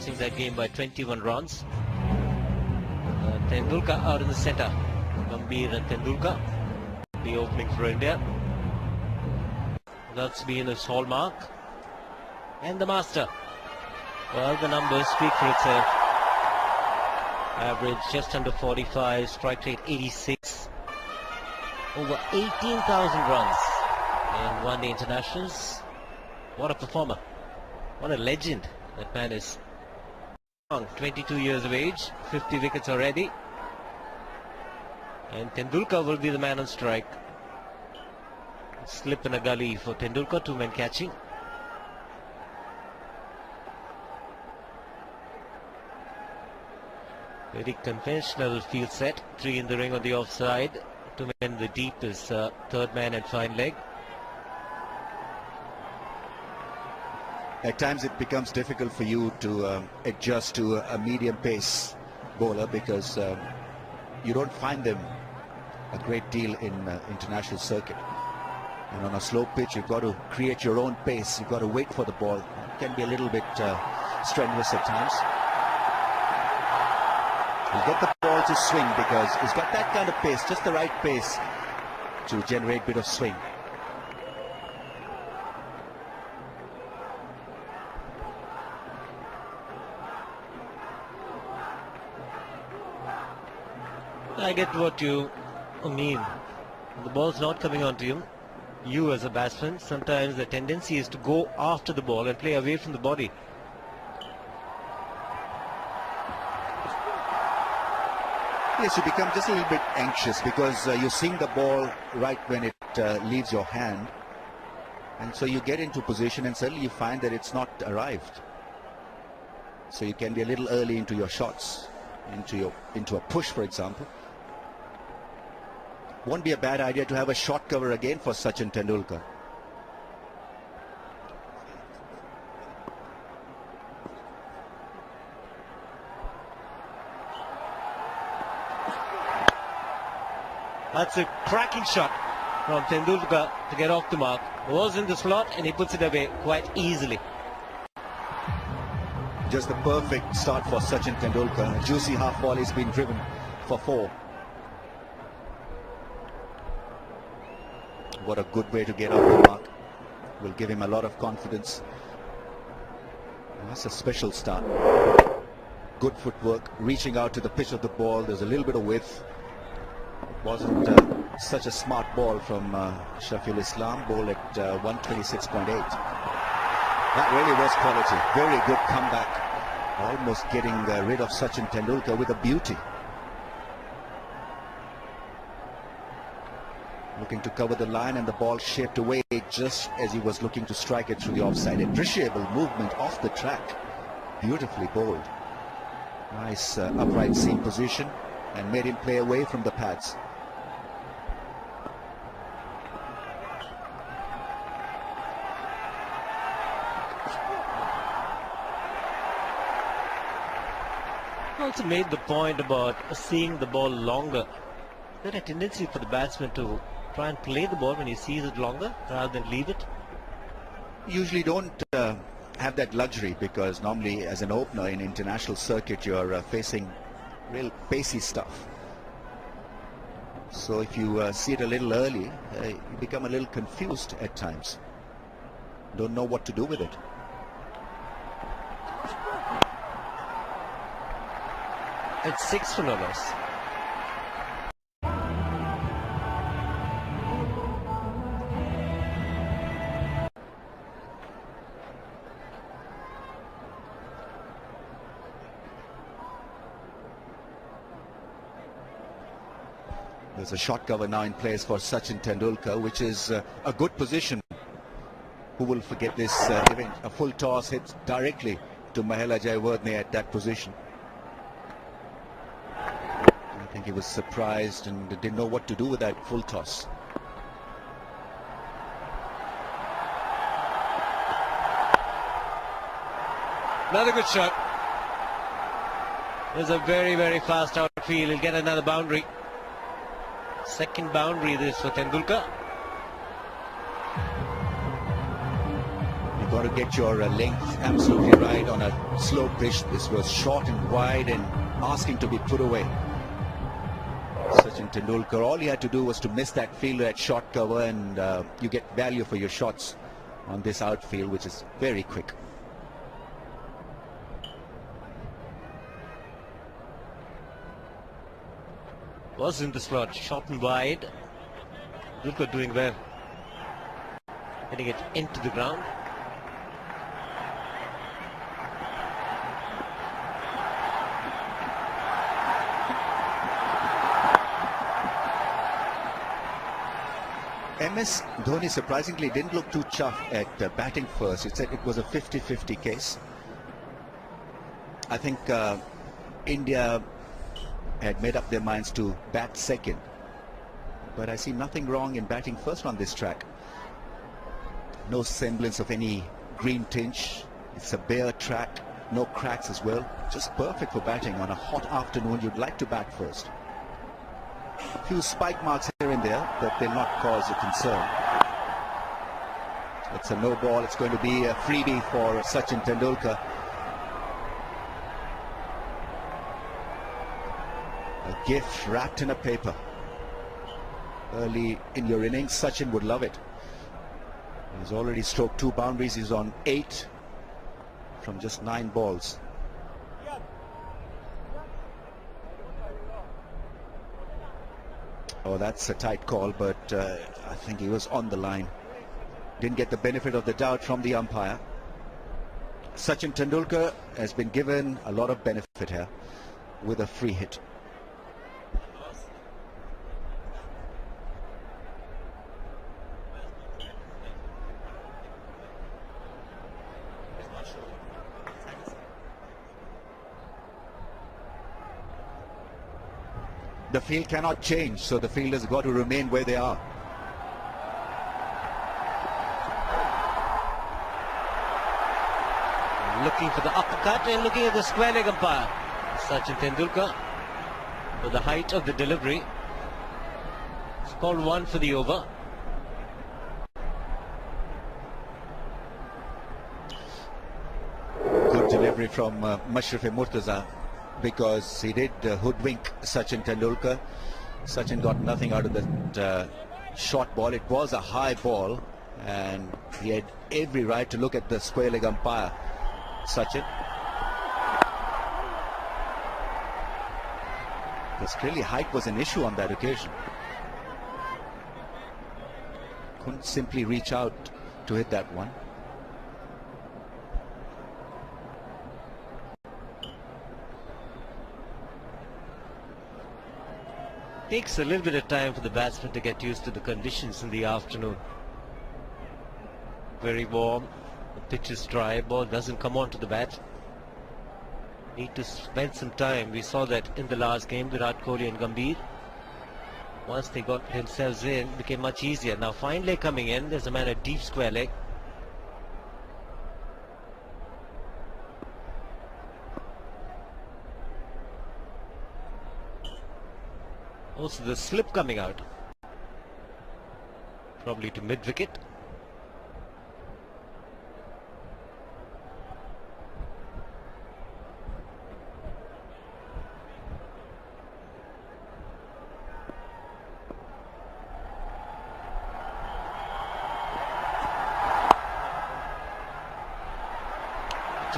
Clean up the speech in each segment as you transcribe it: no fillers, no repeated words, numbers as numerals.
losing that game by 21 runs. Tendulkar out in the centre. Gambhir and Tendulkar, the opening for India. That's been his hallmark. And the master. Well, the numbers speak for itself. Average just under 45, strike rate 86. Over 18,000 runs in one-day internationals. What a performer. What a legend that man is. 22 years of age, 50 wickets already. And Tendulkar will be the man on strike. Slip in a gully for Tendulkar, two men catching. Very conventional field set. Three in the ring on the offside. Two men in the deep is third man and fine leg. At times it becomes difficult for you to adjust to a medium pace bowler because you don't find them a great deal in international circuit. And on a slow pitch you've got to create your own pace. You've got to wait for the ball. It can be a little bit strenuous at times. He'll get the ball to swing because he's got that kind of pace, just the right pace to generate a bit of swing. I get what you mean. The ball's not coming onto you. You as a batsman, sometimes the tendency is to go after the ball and play away from the body. Yes, you become just a little bit anxious because you're seeing the ball right when it leaves your hand, and so you get into position and suddenly you find that it's not arrived. So you can be a little early into your shots, into a push, for example. Won't be a bad idea to have a short cover again for Sachin Tendulkar. That's a cracking shot from Tendulkar to get off the mark. Was in the slot and he puts it away quite easily. Just the perfect start for Sachin Tendulkar. A juicy half volley has been driven for 4. What a good way to get off the mark. Will give him a lot of confidence. And that's a special start. Good footwork, reaching out to the pitch of the ball. There's a little bit of width. Wasn't such a smart ball from Shafiul Islam, ball at 126.8. That really was quality. Very good comeback. Almost getting rid of Sachin Tendulkar with a beauty. Looking to cover the line and the ball shaped away just as he was looking to strike it through the offside. Appreciable movement off the track. Beautifully bowled. Nice upright seam position and made him play away from the pads. Also made the point about seeing the ball longer. There's a tendency for the batsman to try and play the ball when he sees it longer rather than leave it. Usually don't have that luxury because normally as an opener in international circuit you're facing real pacey stuff. So if you see it a little early, you become a little confused at times. Don't know what to do with it. It's 6 for no loss. There's a short cover now in place for Sachin Tendulkar, which is a good position. Who will forget this event? A full toss hits directly to Mahela Jayawardene at that position. I think he was surprised and didn't know what to do with that full toss. Another good shot. There's a very, very fast outfield. He'll get another boundary. Second boundary this for Tendulkar. You've got to get your length absolutely right on a slow pitch. This was short and wide and asking to be put away. Sachin Tendulkar, all he had to do was to miss that fielder at short cover, and you get value for your shots on this outfield, which is very quick. Was in the slot, short and wide. Tendulkar doing well, getting it into the ground. MS Dhoni surprisingly didn't look too chuffed at batting first. He said it was a 50-50 case. I think India had made up their minds to bat second, but I see nothing wrong in batting first on this track. No semblance of any green tinge. It's a bare track, no cracks as well. Just perfect for batting on a hot afternoon. You'd like to bat first. A few spike marks here and there, but they'll not cause a concern. It's a no ball. It's going to be a freebie for Sachin Tendulkar. A gift wrapped in a paper. Early in your innings, Sachin would love it. He's already stroked 2 boundaries. He's on 8 from just 9 balls. Oh, that's a tight call, but I think he was on the line. Didn't get the benefit of the doubt from the umpire. Sachin Tendulkar has been given a lot of benefit here with a free hit. The field cannot change, so the fielders have got to remain where they are. Looking for the uppercut and looking at the square leg umpire. Sachin Tendulkar for the height of the delivery. It's called 1 for the over. Good delivery from Mashrafe-Murtaza, because he did hoodwink Sachin Tendulkar. Sachin got nothing out of that short ball. It was a high ball, and he had every right to look at the square leg umpire, Sachin. Because clearly height was an issue on that occasion. Couldn't simply reach out to hit that one. Takes a little bit of time for the batsman to get used to the conditions in the afternoon. Very warm, the pitch is dry, ball doesn't come onto the bat. Need to spend some time. We saw that in the last game, Virat Kohli and Gambhir. Once they got themselves in, it became much easier. Now fine leg coming in, there's a man at deep square leg. Also the slip coming out, probably to mid-wicket.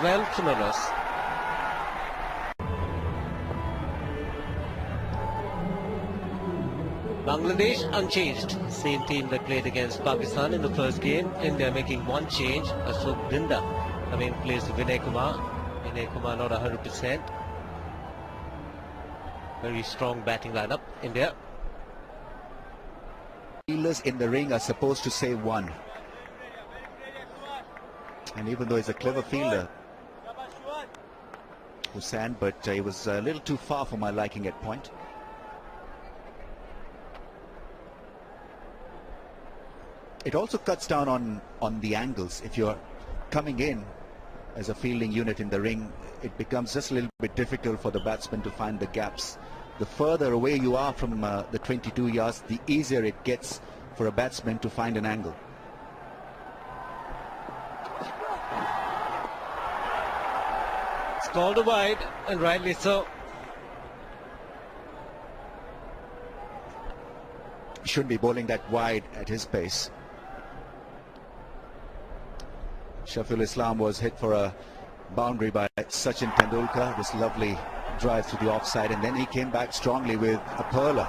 Well, to no loss. Bangladesh unchanged. Same team that played against Pakistan in the first game. India making one change. Ashok Dinda coming in place of Vinay Kumar. Vinay Kumar not 100%. Very strong batting lineup, India. Fielders in the ring are supposed to say 1. And even though he's a clever fielder, Hussain, but he was a little too far for my liking at point. It also cuts down on the angles. If you're coming in as a fielding unit in the ring, it becomes just a little bit difficult for the batsman to find the gaps. The further away you are from the 22 yards, the easier it gets for a batsman to find an angle. called a wide, and rightly so. He shouldn't be bowling that wide at his pace. Shafiul Islam was hit for a boundary by Sachin Tendulkar. This lovely drive to the offside, and then he came back strongly with a perler.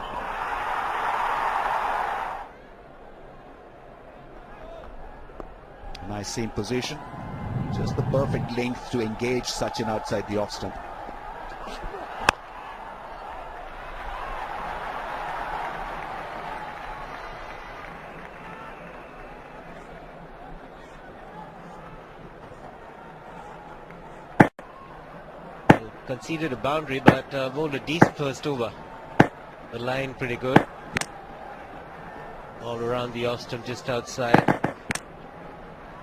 Nice seam position. Just the perfect length to engage Sachin outside the off stump. Conceded a boundary, but bowled a decent first over. The line pretty good. All around the off stump, just outside.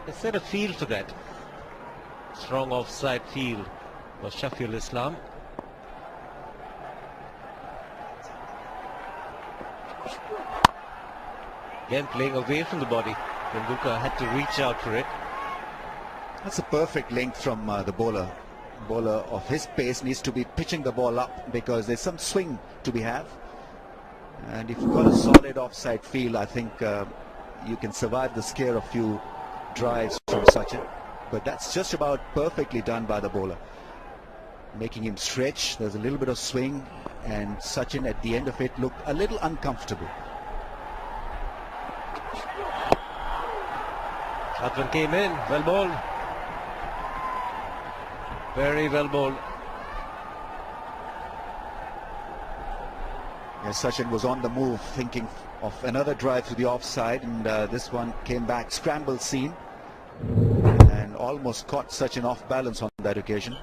They set a field for that. Strong offside field for Shafiul Islam. Again playing away from the body. Tendulkar had to reach out for it. That's a perfect length from the bowler. Bowler of his pace needs to be pitching the ball up because there's some swing to be had. And if you've got a solid offside field, I think you can survive the scare of few drives from Sachin. But that's just about perfectly done by the bowler. Making him stretch, there's a little bit of swing, and Sachin at the end of it looked a little uncomfortable. That one came in, well bowled. Very well bowled. Yes, Sachin was on the move, thinking of another drive to the offside, and this one came back, scramble seam, and almost caught Sachin off balance on that occasion.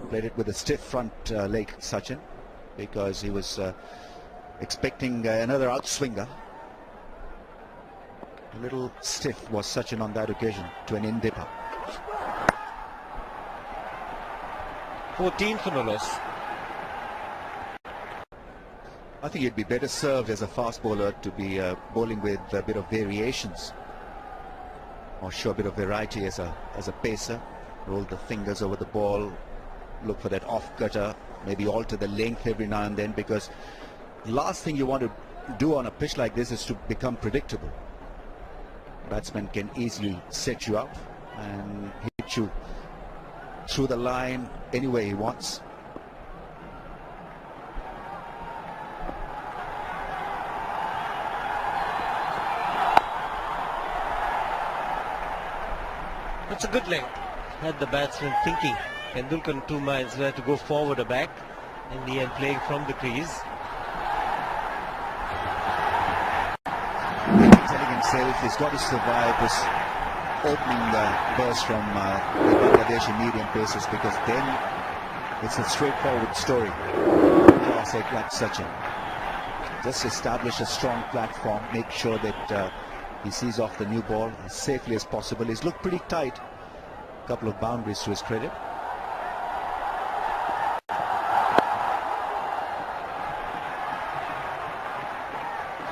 Played it with a stiff front leg, Sachin, because he was expecting another outswinger. A little stiff was Sachin on that occasion to an in-dipper. 14 for no loss. I think he'd be better served as a fast bowler to be bowling with a bit of variations, or show a bit of variety as a pacer. Roll the fingers over the ball, look for that off cutter, maybe alter the length every now and then, because the last thing you want to do on a pitch like this is to become predictable. Batsman can easily set you up and hit you through the line any way he wants. That's a good length. Had the batsman thinking. Tendulkar in two minds whether to go forward or back. In the end, playing from the crease. Telling himself he's got to survive this opening burst from the Bangladeshi medium pacers, because then it's a straightforward story. Classic like Sachin. Just establish a strong platform, make sure that he sees off the new ball as safely as possible. He's looked pretty tight. A couple of boundaries to his credit.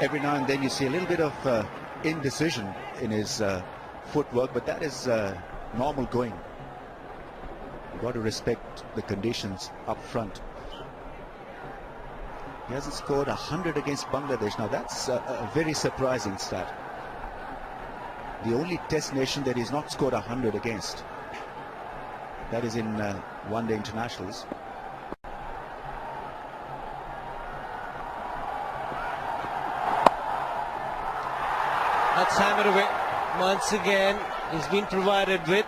Every now and then you see a little bit of indecision in his footwork, but that is normal going. You've got to respect the conditions up front. He hasn't scored 100 against Bangladesh. Now that's a very surprising stat. The only test nation that he's not scored 100 against. That is in one-day internationals. That's hammered away. Once again, he's been provided with,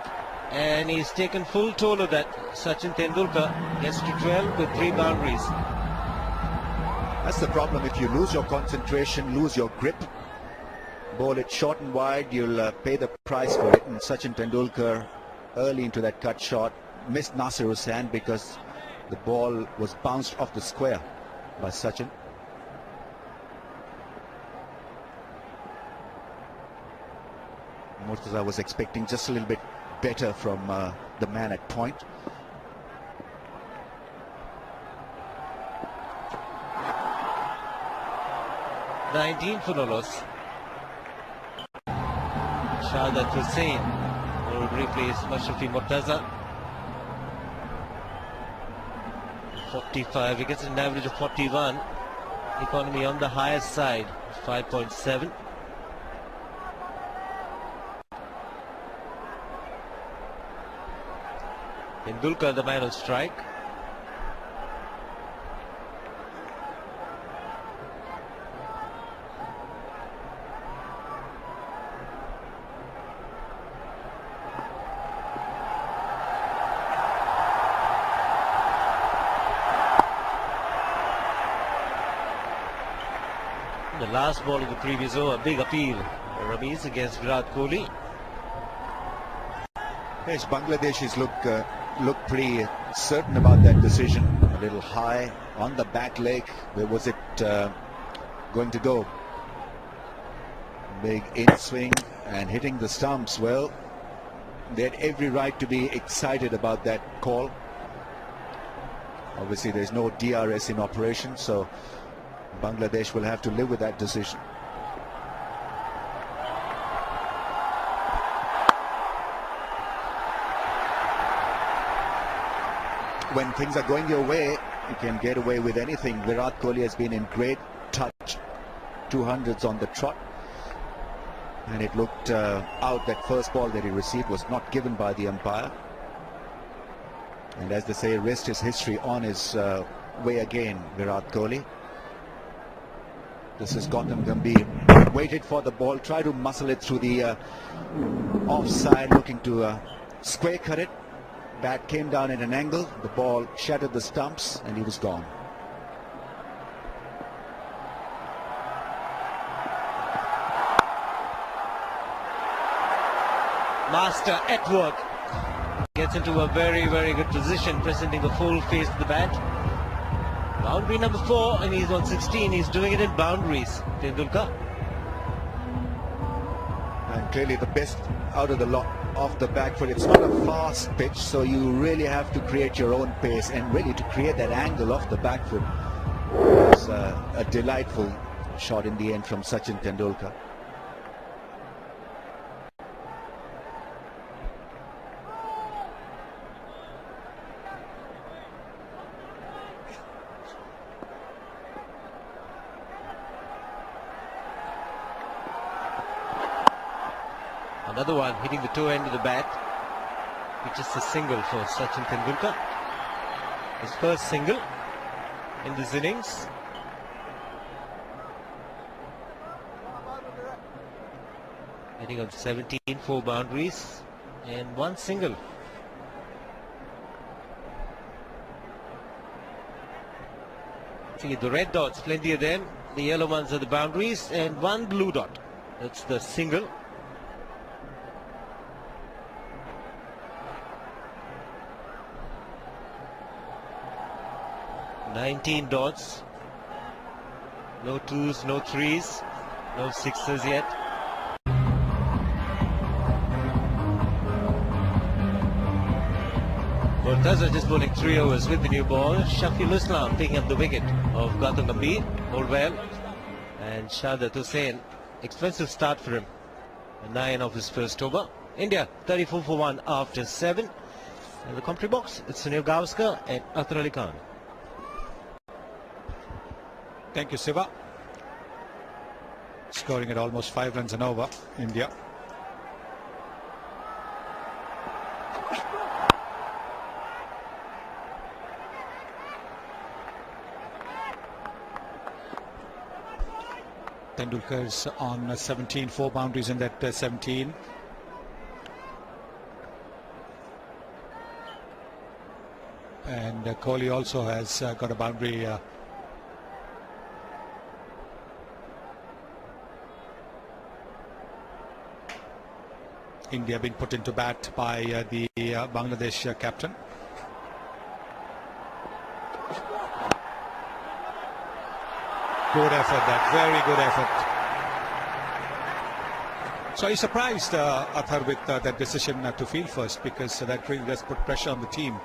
and he's taken full toll of that. Sachin Tendulkar gets to 12 with 3 boundaries. That's the problem. If you lose your concentration, lose your grip, bowl it short and wide, you'll pay the price for it. And Sachin Tendulkar, early into that cut shot, missed Nasir Hussain because the ball was bounced off the square by Sachin. Murtaza was expecting just a little bit better from the man at point. (19 for no loss). Shahzad Hussain will replace Mashrafi Murtaza. 45, he gets an average of 41. Economy on the higher side, 5.7. Tendulkar, the man on strike. The last ball of the previous over, big appeal, Rameez against Virat Kohli. Yes, Bangladeshis look pretty certain about that decision. A little high on the back leg. Where was it going to go? Big in swing and hitting the stumps. Well, they had every right to be excited about that call. Obviously, there's no DRS in operation, so Bangladesh will have to live with that decision. When things are going your way, you can get away with anything. Virat Kohli has been in great touch, 200s on the trot, and it looked out. That first ball that he received was not given by the umpire, and as they say, rest his history on his way again, Virat Kohli. This is Gautam Gambhir, waited for the ball, tried to muscle it through the offside, looking to square cut it. Bat came down at an angle, the ball shattered the stumps, and he was gone. Master at work. Gets into a very, very good position, presenting the full face of the bat. Boundary number 4, and he's on 16. He's doing it in boundaries, Tendulkar. And clearly the best out of the lot off the back foot. It's not a fast pitch, so you really have to create your own pace, and really to create that angle off the back foot was a delightful shot in the end from Sachin Tendulkar. Another one hitting the toe end of the bat. It's just a single for Sachin Tendulkar. His first single in this innings. Hitting on 17, 4 boundaries and 1 single. See the red dots, plenty of them. The yellow ones are the boundaries, and 1 blue dot. That's the single. 19 dots, no 2s, no 3s, no 6s yet. Murtaza just bowling 3 overs with the new ball. Shafil Islam picking up the wicket of Gautam Gambhir, bowled well. And Shahadat Hussain, expensive start for him, a 9 of his first over. India 34 for 1 after 7. In the commentary box, it's Sunil Gavaskar and Athar Ali Khan. Thank you, Siva. Scoring at almost 5 runs an over, India. Tendulkar's on 17, 4 boundaries in that 17. And Kohli also has got a boundary. India being put into bat by the Bangladesh captain. Good effort, that very good effort. So he's surprised Athar with that decision to field first, because that really does put pressure on the team,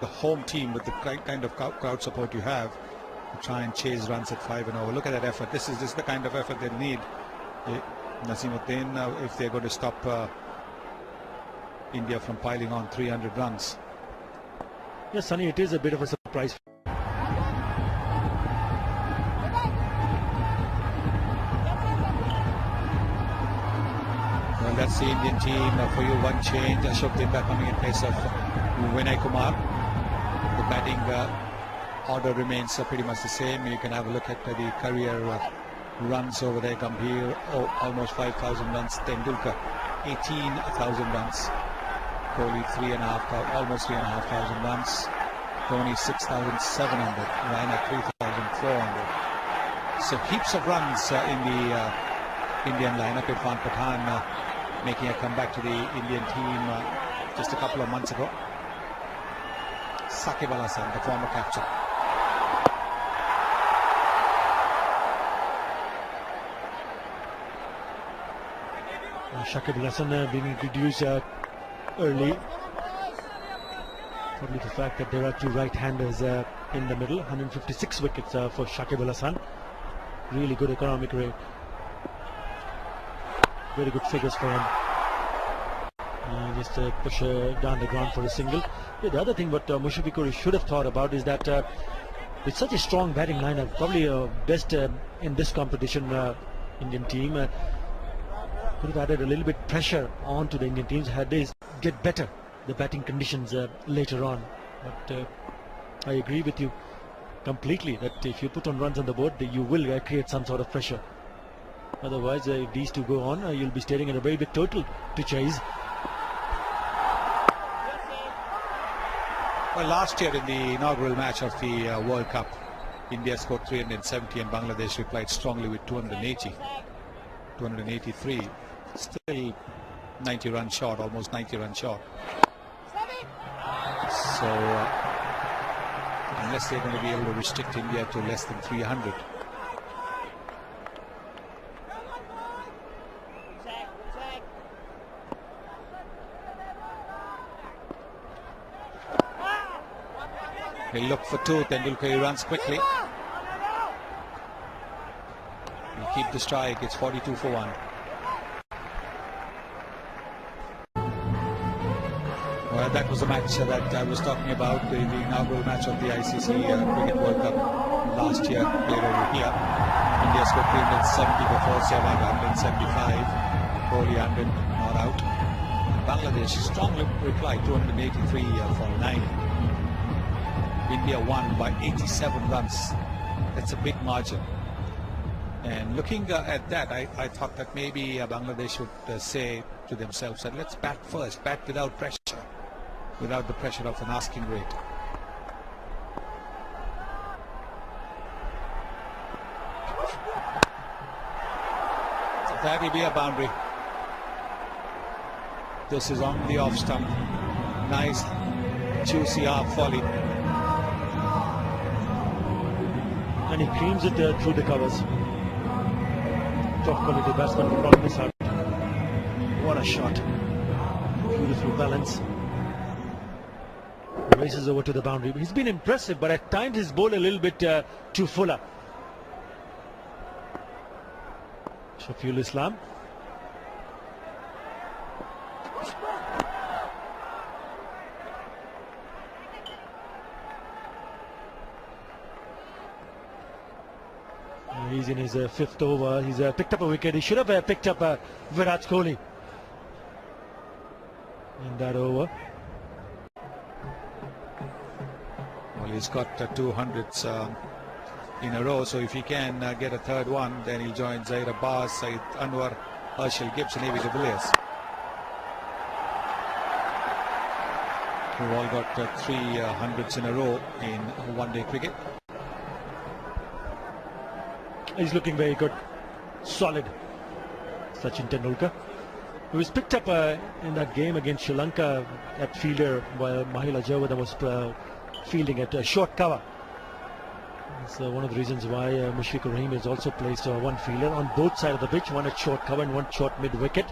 the home team, with the kind of crowd support you have, to try and chase runs at 5 and over. Look at that effort. This is the kind of effort they need. Naseemuddin, if they're going to stop India from piling on 300 runs. Yes, Sunny, it is a bit of a surprise. Well, that's the Indian team. For you, one change. Ashok Dinda coming in place of Vinay Kumar. The batting order remains pretty much the same. You can have a look at the career runs over there. Gambhir, almost 5,000 runs. Tendulkar, 18,000 runs. Kohli, almost 3,500 runs. Dhoni, 6,700. Raina, 3,400. So heaps of runs in the Indian lineup. Irfan Pathan making a comeback to the Indian team just a couple of months ago. Shakib Al Hasan, the former captain. Shakib Al Hasan being introduced early. Probably the fact that there are two right-handers in the middle. 156 wickets for Shakib Al Hasan. Really good economic rate. Very good figures for him. Just push down the ground for a single. Yeah, the other thing what Mushfiqur should have thought about is that with such a strong batting lineup, probably best in this competition Indian team, could have added a little bit pressure onto the Indian teams had they get better the batting conditions later on. But I agree with you completely that if you put on runs on the board, you will create some sort of pressure. Otherwise, if these two go on, you'll be staring at a very big total to chase. Well, last year in the inaugural match of the World Cup, India scored 370 and Bangladesh replied strongly with 283. Still 90 runs short, almost 90 runs short. So, unless they're going to be able to restrict India to less than 300. He'll look for two. Tendulkar, he runs quickly. He'll keep the strike. It's 42 for 1. Well, that was the match that I was talking about, the inaugural match of the ICC Cricket World Cup last year, played over here. India scored 370 before, Sehwag 175, Kohli 100, not out. And Bangladesh strongly replied, 283 for 9. India won by 87 runs. That's a big margin. And looking at that, I thought that maybe Bangladesh would say to themselves that let's bat first, bat without pressure, without the pressure of an asking rate. So that will be a boundary. This is on the off stump. Nice, juicy half volley. And he creams it through the covers. Top quality batsman from this out. What a shot. Beautiful balance. Races over to the boundary. He's been impressive, but at times he's bowled a little bit too fuller. Shafiul Islam. He's in his fifth over. He's picked up a wicket. He should have picked up Virat Kohli in that over. Well, he's got 200s in a row, so if he can get a third one, then he'll join Zaid Abbas, Saeed Anwar, Herschel Gibbs and A.B. de Villiers, who all got 300s in a row in one-day cricket. He's looking very good, solid, Sachin Tendulkar, who was picked up in that game against Sri Lanka at fielder while Mahela Jayawardene was fielding at short cover. It's one of the reasons why Mushfiqur Rahim has also placed one fielder on both sides of the pitch, one at short cover and one short mid-wicket.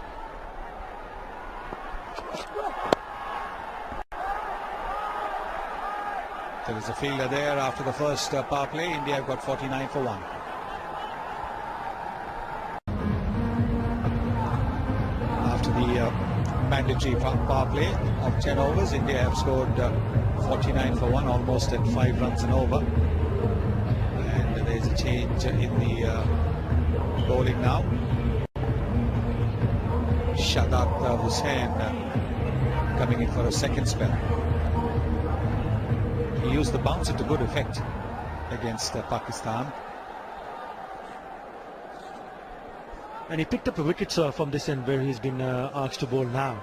There is a fielder there after the first power play. India have got 49 for 1. mandatory power play of 10 overs. India have scored 49 for 1, almost at 5 runs and over. And there's a change in the bowling now. Shadat Hussain coming in for a second spell. He used the bouncer to good effect against Pakistan. And he picked up the wickets from this end where he's been asked to bowl now.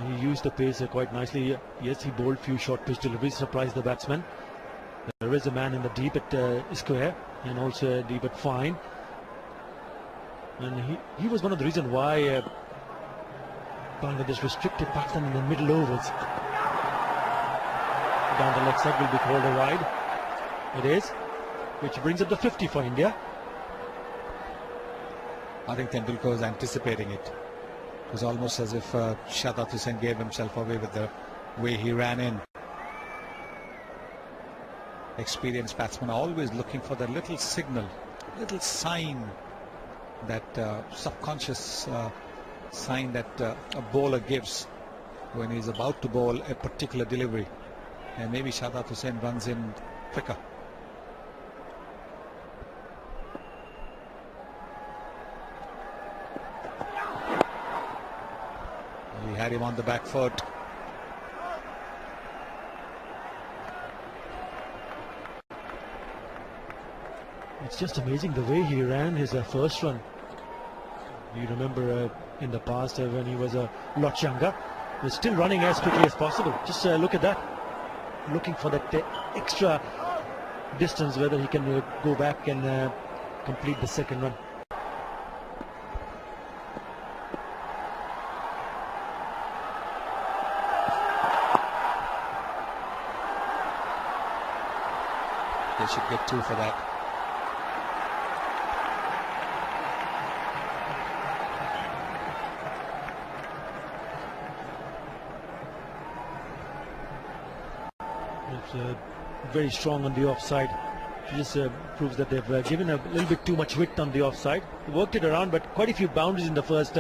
He used the pace quite nicely. Yes, he bowled few short pitch deliveries, surprised the batsman. There is a man in the deep at square and also deep at fine. And he was one of the reasons why Bangladesh restricted Pakistan in the middle overs. Down the leg side will be called a wide. It is, which brings up the 50 for India. I think Tendulkar was anticipating it. It was almost as if Shadat Hussain gave himself away with the way he ran in. Experienced batsmen are always looking for that little signal, little sign, that subconscious sign that a bowler gives when he's about to bowl a particular delivery. And maybe Shadat Hussain runs in quicker. He had him on the back foot. It's just amazing the way he ran his first run. You remember in the past when he was a lot younger, he was still running as quickly as possible. Just look at that. Looking for that extra distance, whether he can go back and complete the second run. They should get 2 for that. It's very strong on the offside. It just proves that they've given a little bit too much width on the offside. They worked it around, but quite a few boundaries in the first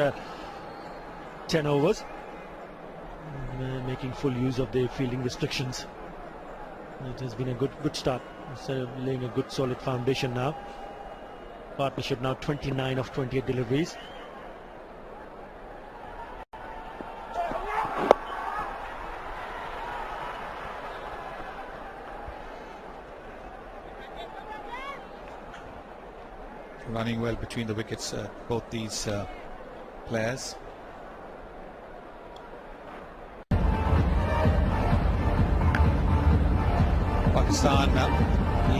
10 overs. Making full use of the fielding restrictions. It has been a good start. Laying a good solid foundation now. Partnership now 29 of 28 deliveries. Running well between the wickets, both these players. Pakistan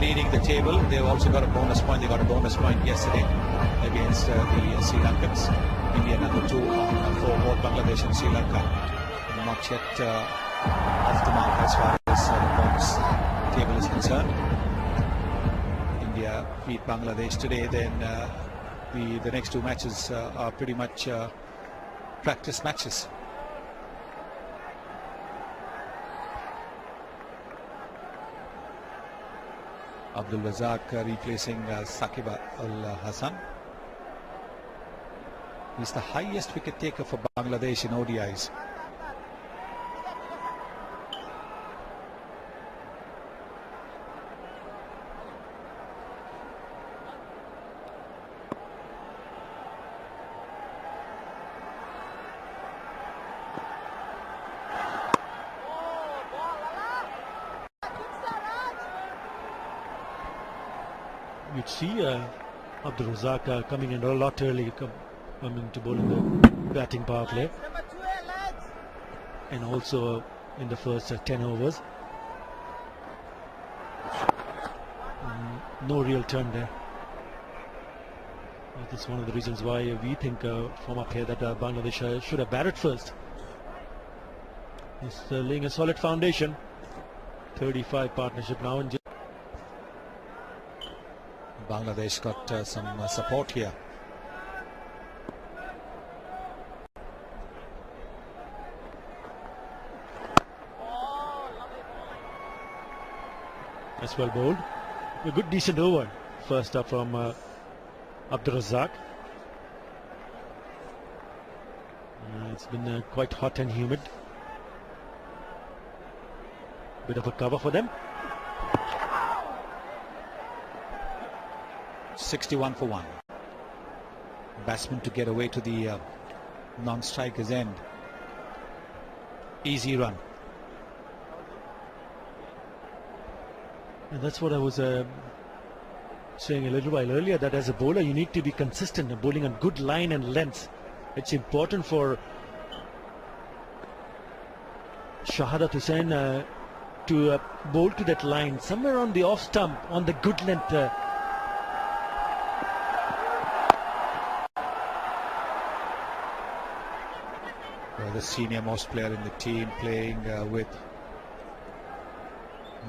leading the table. They've also got a bonus point. They got a bonus point yesterday against the Sri Lankans. India number 2 for both Bangladesh and Sri Lanka. Not yet off the mark as far as the points table is concerned. India beat Bangladesh today, then the next 2 matches are pretty much practice matches. Abdul Razak replacing Saqib Al Hassan. He's the highest wicket taker for Bangladesh in ODIs. You'd see Abdul Razak coming in a lot early, coming to bowl in the batting power play, and also in the first 10 overs. No real turn there. That's one of the reasons why we think from up here that Bangladesh should have batted first. He's laying a solid foundation. 35 partnership now, and Bangladesh got some support here. That's well bowled. A good decent over first up from Abdul Razak. It's been quite hot and humid. Bit of a cover for them. 61 for 1. Batsman to get away to the non-striker's end. Easy run. And that's what I was saying a little while earlier, that as a bowler you need to be consistent in bowling on good line and length. It's important for Shahadat Hussain to bowl to that line somewhere on the off stump on the good length. The senior most player in the team, playing with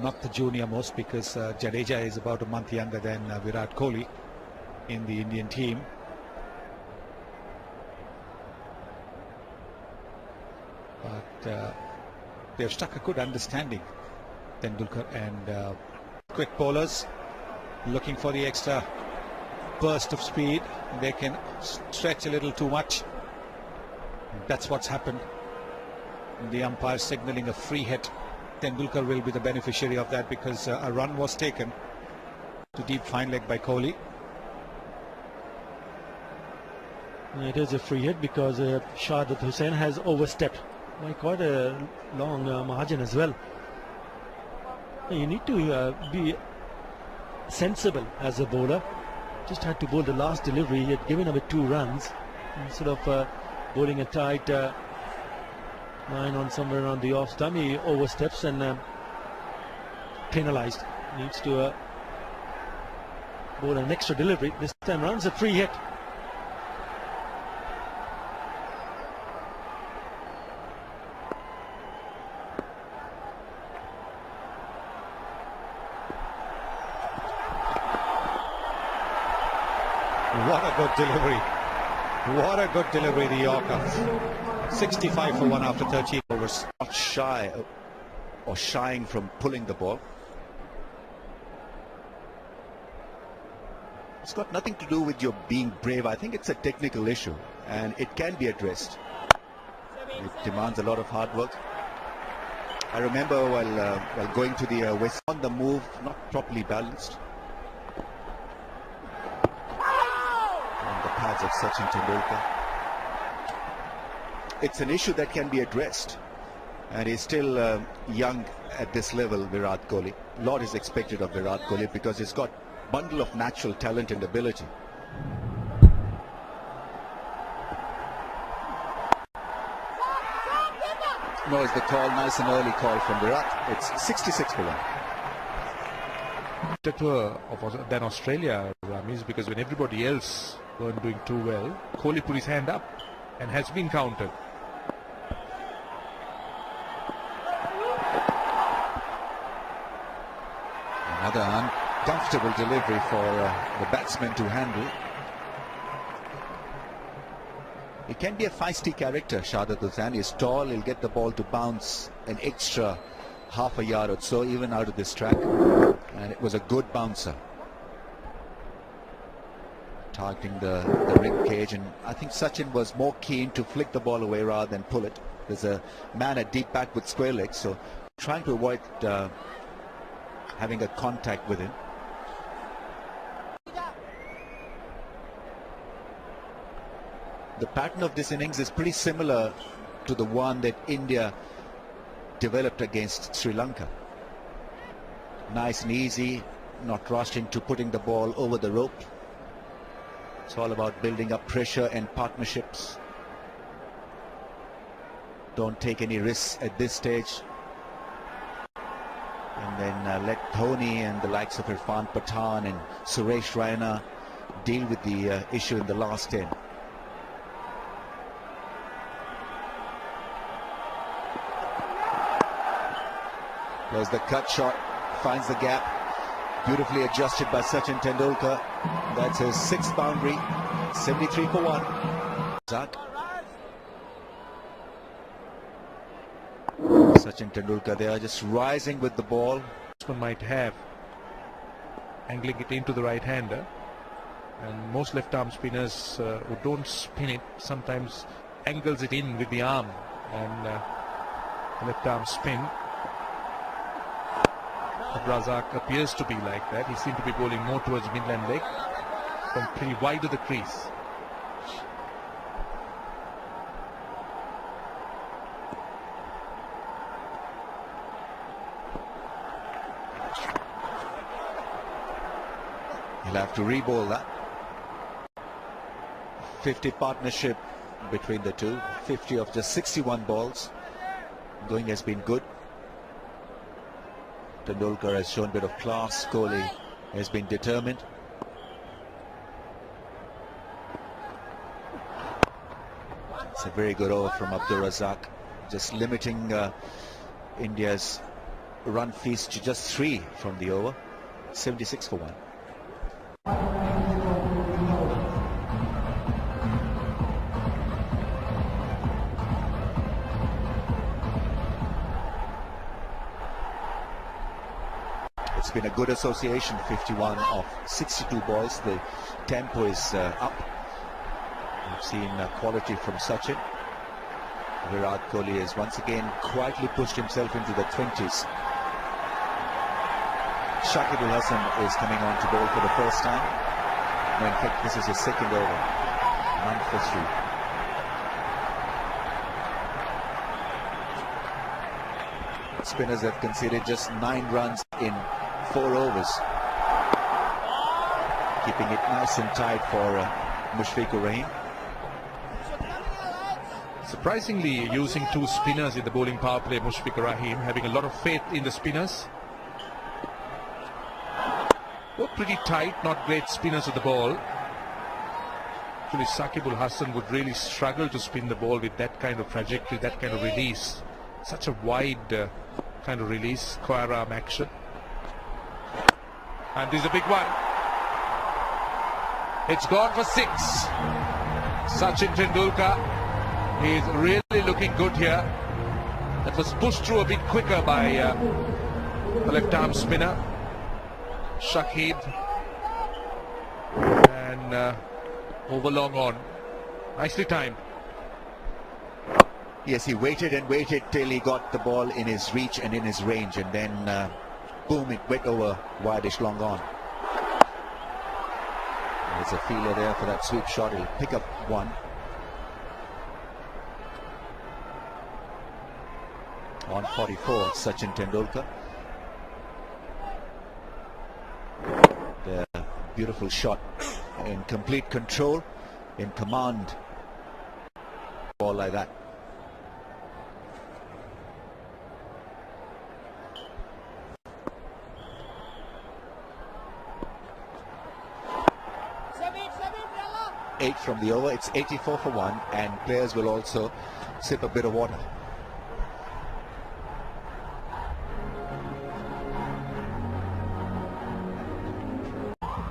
not the junior most, because Jadeja is about a month younger than Virat Kohli in the Indian team. But they've struck a good understanding, Tendulkar and quick bowlers looking for the extra burst of speed. They can stretch a little too much. That's what's happened. The umpire signaling a free hit. Tendulkar will be the beneficiary of that, because a run was taken to deep fine leg by Kohli. It is a free hit because Shahadat Hussain has overstepped by quite a long margin as well. You need to be sensible as a bowler. Just had to bowl the last delivery. He had given away 2 runs instead of bowling a tight line on somewhere on the off stump. He oversteps and penalized. Needs to bowl an extra delivery. This time runs a free hit. What a good delivery. What a good delivery, the Yorker. 65 for 1 after 13 overs. Not shy or shying from pulling the ball. It's got nothing to do with your being brave. I think it's a technical issue and it can be addressed. It demands a lot of hard work. I remember while going to the West, on the move, not properly balanced. On the pads of Sachin Tendulkar. It's an issue that can be addressed, and he's still young at this level, Virat Kohli. A lot is expected of Virat Kohli because he's got a bundle of natural talent and ability. No, it's the call, nice and early call from Virat. It's 66 for 1. Than Australia, Ramesh, because when everybody else weren't doing too well, Kohli put his hand up and has been counted. Another uncomfortable delivery for the batsman to handle. He can be a feisty character, Shahadat Hussain. He's tall, he'll get the ball to bounce an extra half a yard or so, even out of this track. And it was a good bouncer. Targeting the rib cage, and I think Sachin was more keen to flick the ball away rather than pull it. There's a man at deep back with square legs, so trying to avoid having a contact with him. The pattern of this innings is pretty similar to the one that India developed against Sri Lanka. Nice and easy, not rushed into putting the ball over the rope. It's all about building up pressure and partnerships. Don't take any risks at this stage. And then let Dhoni and the likes of Irfan Pathan and Suresh Raina deal with the issue in the last 10. There's the cut shot, finds the gap. Beautifully adjusted by Sachin Tendulkar. That's his 6th boundary. 73 for 1. Sachin Tendulkar, they are just rising with the ball. One might have angling it into the right hander, and most left arm spinners who don't spin it sometimes angles it in with the arm and left arm spin. Razak appears to be like that. He seemed to be bowling more towards midland leg from pretty wide of the crease. He'll have to re-bowl that. 50 partnership between the two. 50 of just 61 balls. Going has been good. Tendulkar has shown a bit of class. Kohli has been determined. It's a very good over from Abdur Razak, just limiting India's run feast to just 3 from the over. 76 for 1. It's been a good association. 51 of 62 balls. The tempo is up. We've seen quality from Sachin. Virat Kohli has once again quietly pushed himself into the 20s. Shakibul Hasan is coming on to bowl for the first time. No, in fact, this is his second over. 9 for 3. Spinners have conceded just 9 runs in 4 overs. Keeping it nice and tight for Mushfiqur Rahim. Surprisingly, using 2 spinners in the bowling power play, Mushfiqur Rahim having a lot of faith in the spinners. Both pretty tight, not great spinners with the ball. Actually, Shakibul Hasan would really struggle to spin the ball with that kind of trajectory, that kind of release. Such a wide kind of release, square arm action. And this is a big one. It's gone for 6. Sachin Tendulkar is really looking good here. That was pushed through a bit quicker by the left arm spinner Shakib, and over long on. Nicely timed. Yes, he waited and waited till he got the ball in his reach and in his range, and then boom, it went over wideish long on. There's a feeler there for that sweep shot. He'll pick up 1. On 44, Sachin Tendulkar. The beautiful shot in complete control, in command. Ball like that. Eight from the over. It's 84 for 1, and players will also sip a bit of water.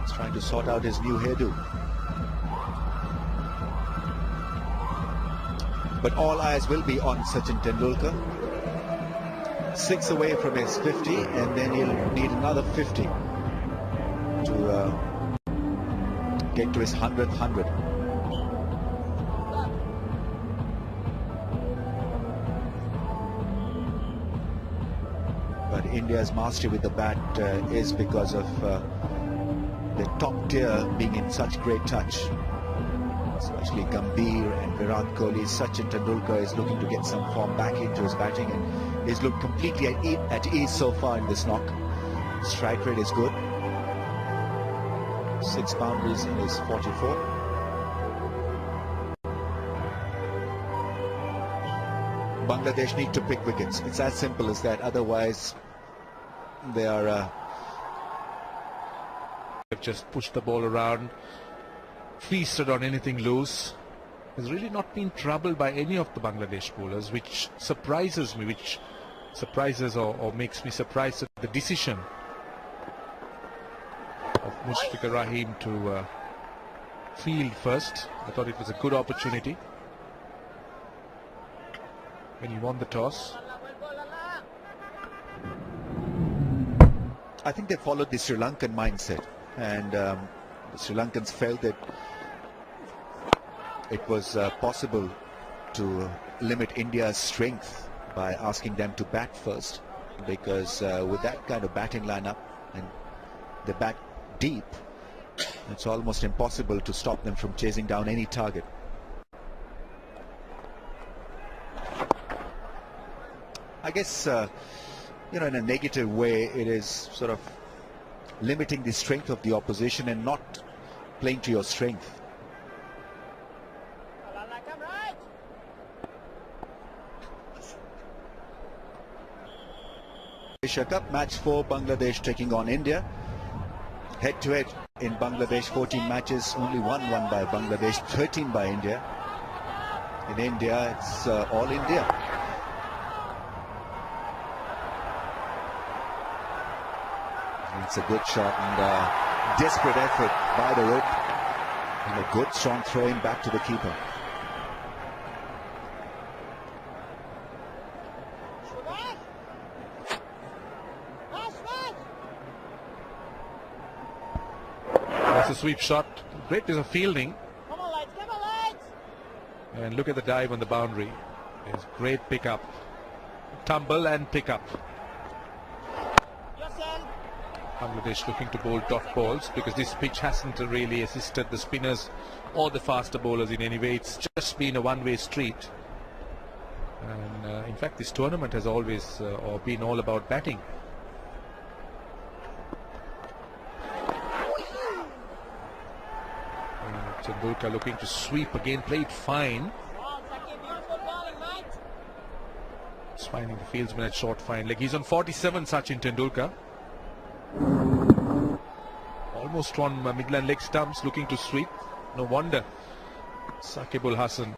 He's trying to sort out his new hairdo. But all eyes will be on Sachin Tendulkar. 6 away from his 50, and then he'll need another 50 to get to his 100th 100. But India's mastery with the bat is because of the top tier being in such great touch. Especially Gambhir and Virat Kohli. Sachin Tendulkar is looking to get some form back into his batting, and he's looked completely at ease so far in this knock. Strike rate is good. 6 boundaries in his 44. Bangladesh need to pick wickets. It's as simple as that. Otherwise, they are... They've just pushed the ball around, feasted on anything loose. Has really not been troubled by any of the Bangladesh bowlers, which surprises me, which surprises or makes me surprised at the decision of Mushfiqur Rahim to field first. I thought it was a good opportunity when he won the toss. I think they followed the Sri Lankan mindset, and the Sri Lankans felt that it was possible to limit India's strength by asking them to bat first, because with that kind of batting lineup, and they bat deep, it's almost impossible to stop them from chasing down any target. I guess, you know, in a negative way, it is sort of limiting the strength of the opposition and not playing to your strength. Asia Cup match 4, Bangladesh taking on India. Head to head in Bangladesh, 14 matches, only one won by Bangladesh, 13 by India. In India, it's all India. It's a good shot and desperate effort by the rope, and a good strong throw in back to the keeper. That's a sweep shot. Great piece of fielding. Come on, lights, come on, lights. And look at the dive on the boundary. It's great pickup. Tumble and pick up. Yourself. Bangladesh looking to bowl dot balls because this pitch hasn't really assisted the spinners or the faster bowlers in any way. It's just been a one-way street. And in fact, this tournament has always been all about batting. Tendulkar looking to sweep again, played fine. It's finding the fieldsman at short fine leg. He's on 47, Sachin Tendulkar. Almost on midland leg stumps, looking to sweep. No wonder. Saqib-ul Hasan.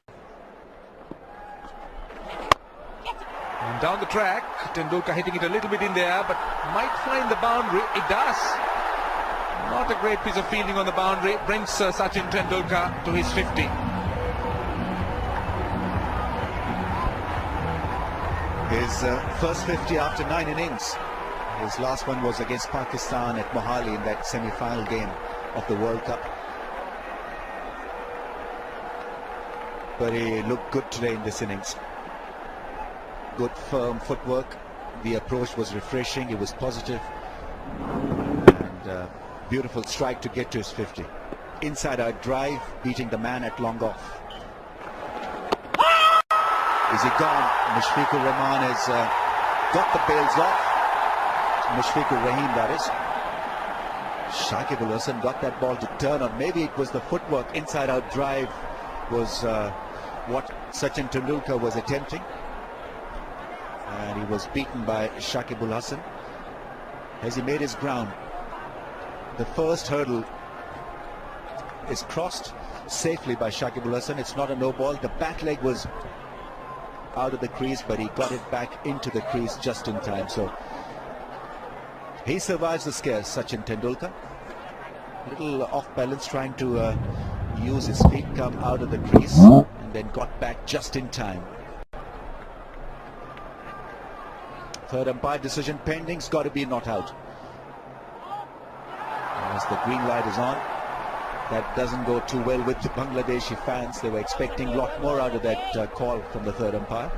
And down the track, Tendulkar hitting it a little bit in there, but might find the boundary. It does. Not a great piece of fielding on the boundary. Brings Sachin Tendulkar to his 50. His first 50 after 9 innings. His last one was against Pakistan at Mohali in that semi-final game of the World Cup. But he looked good today in this innings. Good firm footwork. The approach was refreshing. It was positive. And beautiful strike to get to his 50. Inside out drive, beating the man at long off. Is he gone? Mushfiqur Rahman has got the bails off. Mushfiqur Rahim, that is. Saqib-ul Hasan got that ball to turn on. Maybe it was the footwork. Inside out drive was what Sachin Tendulkar was attempting. And he was beaten by Saqib-ul Hasan. Has he made his ground? The first hurdle is crossed safely by Saqib-ul Hasan. It's not a no ball. The bat leg was out of the crease, but he got it back into the crease just in time. So he survives the scares, Sachin Tendulkar. A little off balance, trying to use his feet, come out of the crease, and then got back just in time. Third umpire decision pending. It's got to be not out. As the green light is on, that doesn't go too well with the Bangladeshi fans. They were expecting a lot more out of that call from the third umpire.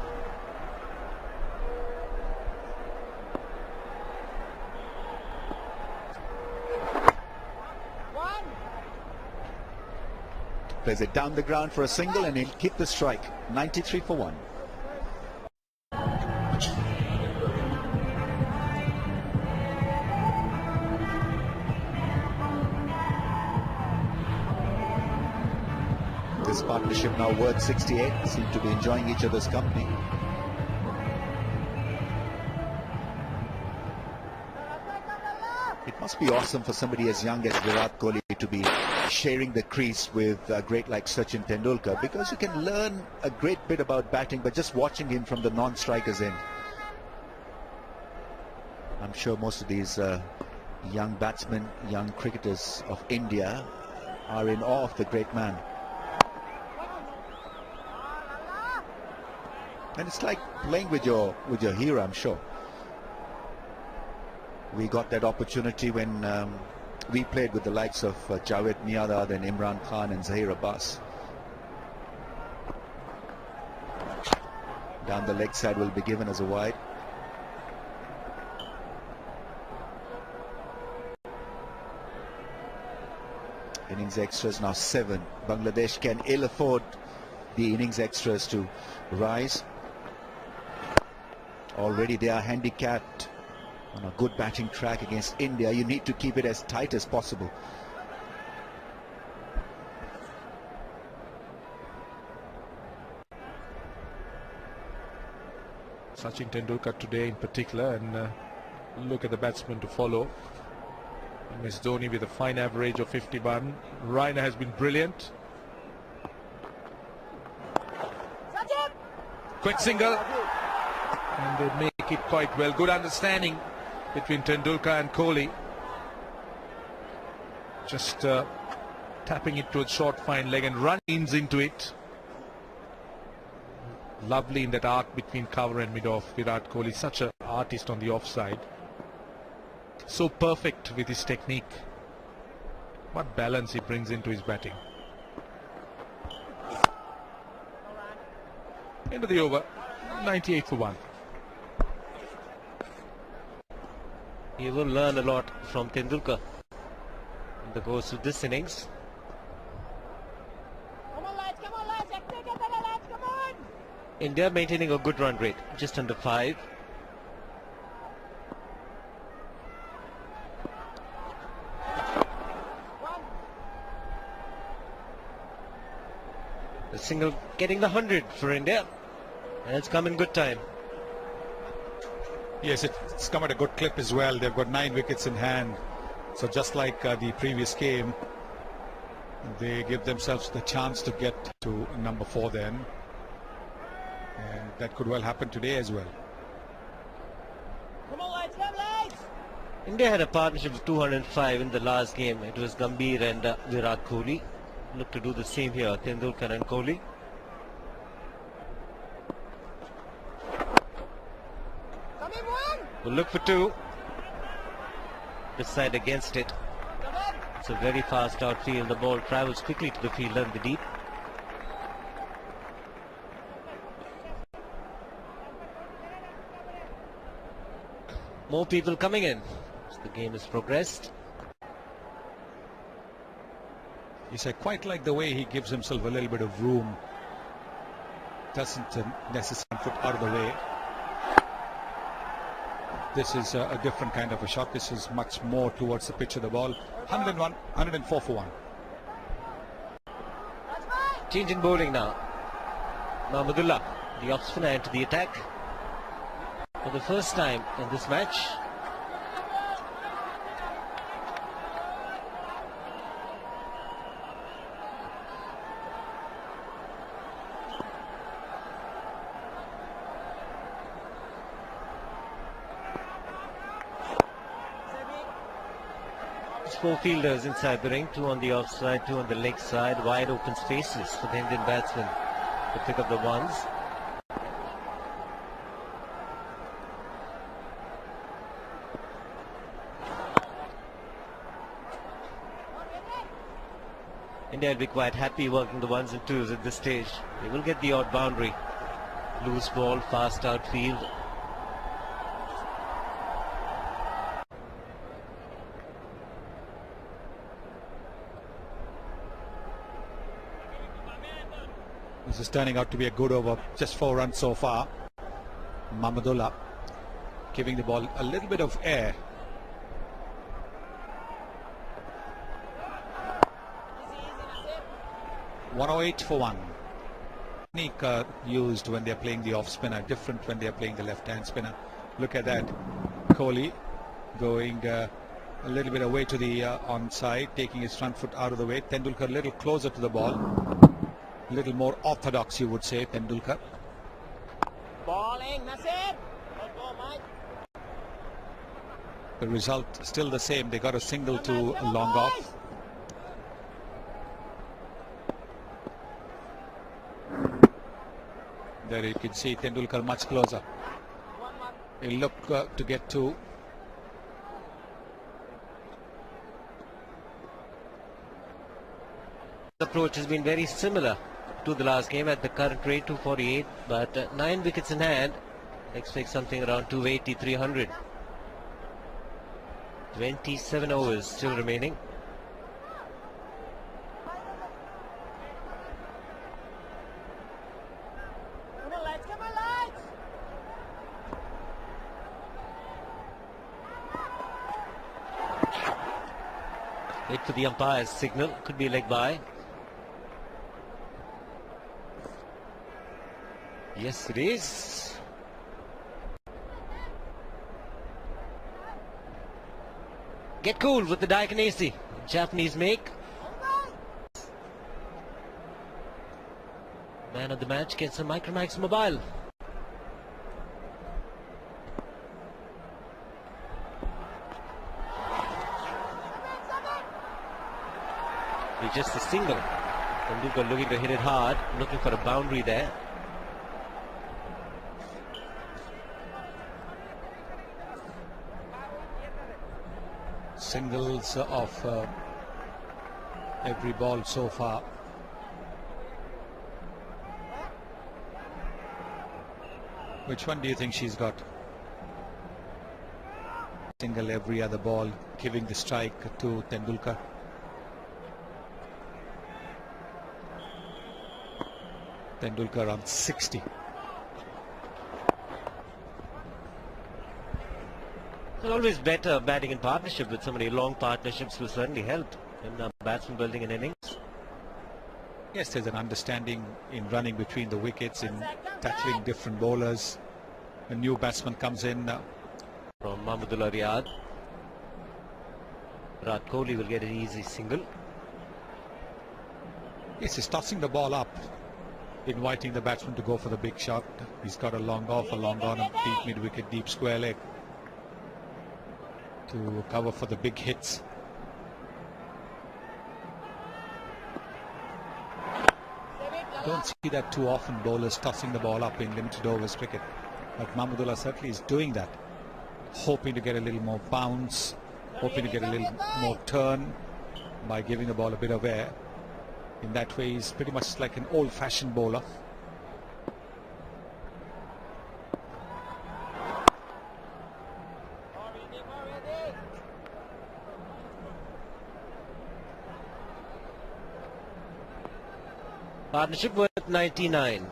Plays it down the ground for a single, and he'll keep the strike. 93 for 1. This partnership now worth 68, seem to be enjoying each other's company. It must be awesome for somebody as young as Virat Kohli to be sharing the crease with a great like Sachin Tendulkar, because you can learn a great bit about batting by just watching him from the non-strikers end. I'm sure most of these young batsmen, young cricketers of India are in awe of the great man. And it's like playing with your hero, I'm sure. We got that opportunity when we played with the likes of Javed Miandad and Imran Khan and Zahir Abbas. Down the leg side will be given as a wide. Innings extras now 7. Bangladesh can ill afford the innings extras to rise. Already they are handicapped on a good batting track against India. You need to keep it as tight as possible. Sachin Tendulkar today in particular, and look at the batsmen to follow. MS Dhoni with a fine average of 51. Raina has been brilliant. Quick single, and they make it quite well. Good understanding between Tendulkar and Kohli. Just tapping it to a short fine leg and runs into it. Lovely in that arc between cover and mid-off. Virat Kohli, such an artist on the offside. So perfect with his technique. What balance he brings into his batting. End of the over, 98 for 1. He will learn a lot from Tendulkar in the course of this innings. Come on, lads, lads, come on! India maintaining a good run rate, just under 5. The single getting the 100 for India, and it's come in good time. Yes, it's come at a good clip as well. They've got 9 wickets in hand. So just like the previous game, they give themselves the chance to get to number 4 then. And that could well happen today as well. Come on, lads, come lads! India had a partnership of 205 in the last game. It was Gambhir and Virat Kohli. Look to do the same here, Tendulkar and Kohli. Come in, one! We'll look for 2. This side against it. Come on! It's a very fast outfield. The ball travels quickly to the fielder in the deep. More people coming in as the game has progressed. Yes, I quite like the way he gives himself a little bit of room. Doesn't necessarily put out of the way. This is a different kind of a shot. This is much more towards the pitch of the ball. 101, 104 for 1. Change in bowling now. Mahmudullah, the off spinner, into the attack for the first time in this match. It's 4 fielders inside the ring, 2 on the offside, 2 on the leg side. Wide open spaces for the Indian batsmen to pick up the ones. India will be quite happy working the 1s and 2s at this stage. They will get the odd boundary. Loose ball, fast outfield. This is turning out to be a good over. Just 4 runs so far. Mahmudullah giving the ball a little bit of air. Easy, 108 for 1. Technique used when they're playing the off spinner, different when they're playing the left hand spinner. Look at that. Kohli going a little bit away to the onside, taking his front foot out of the way. Tendulkar a little closer to the ball. A little more orthodox, you would say, Tendulkar. Balling, Nasir! Good ball, mate. The result still the same. They got a single to long off. There you can see Tendulkar much closer. 1-1. He'll look to get to. The approach has been very similar 2 the last game at the current rate, 248, but 9 wickets in hand. Expect something around 280, 300. 27 overs still remaining. Come on, lights, come on, lights! Wait for the umpire's signal. Could be a leg by. Yes, it is. Get cool with the Daikinese. Japanese make. Man of the match gets a Micromax mobile. It's just a single. Tendulkar looking to hit it hard, looking for a boundary there. Singles of every ball so far. Which one do you think she's got? Single every other ball, giving the strike to Tendulkar. Tendulkar on 60. It's always better batting in partnership with somebody. Long partnerships will certainly help in batsman building an innings. Yes, there's an understanding in running between the wickets, in tackling different bowlers. A new batsman comes in. From Mahmudullah Riyad. Virat Kohli will get an easy single. Yes, he's tossing the ball up, inviting the batsman to go for the big shot. He's got a long off, a long on, and deep mid-wicket, deep square leg to cover for the big hits. Don't see that too often, bowlers tossing the ball up in limited overs cricket. But Mahmudullah certainly is doing that, hoping to get a little more bounce, hoping to get a little more turn by giving the ball a bit of air. In that way, he's pretty much like an old-fashioned bowler. Partnership worth 99.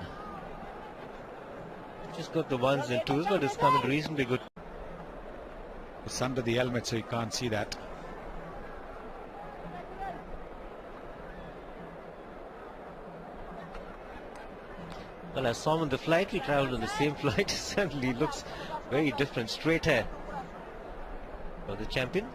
Just got the ones and twos, but it's coming reasonably good. It's under the helmet, so you can't see that. Well, I saw him on the flight. We travelled on the same flight. It certainly looks very different. Straight hair for the champion.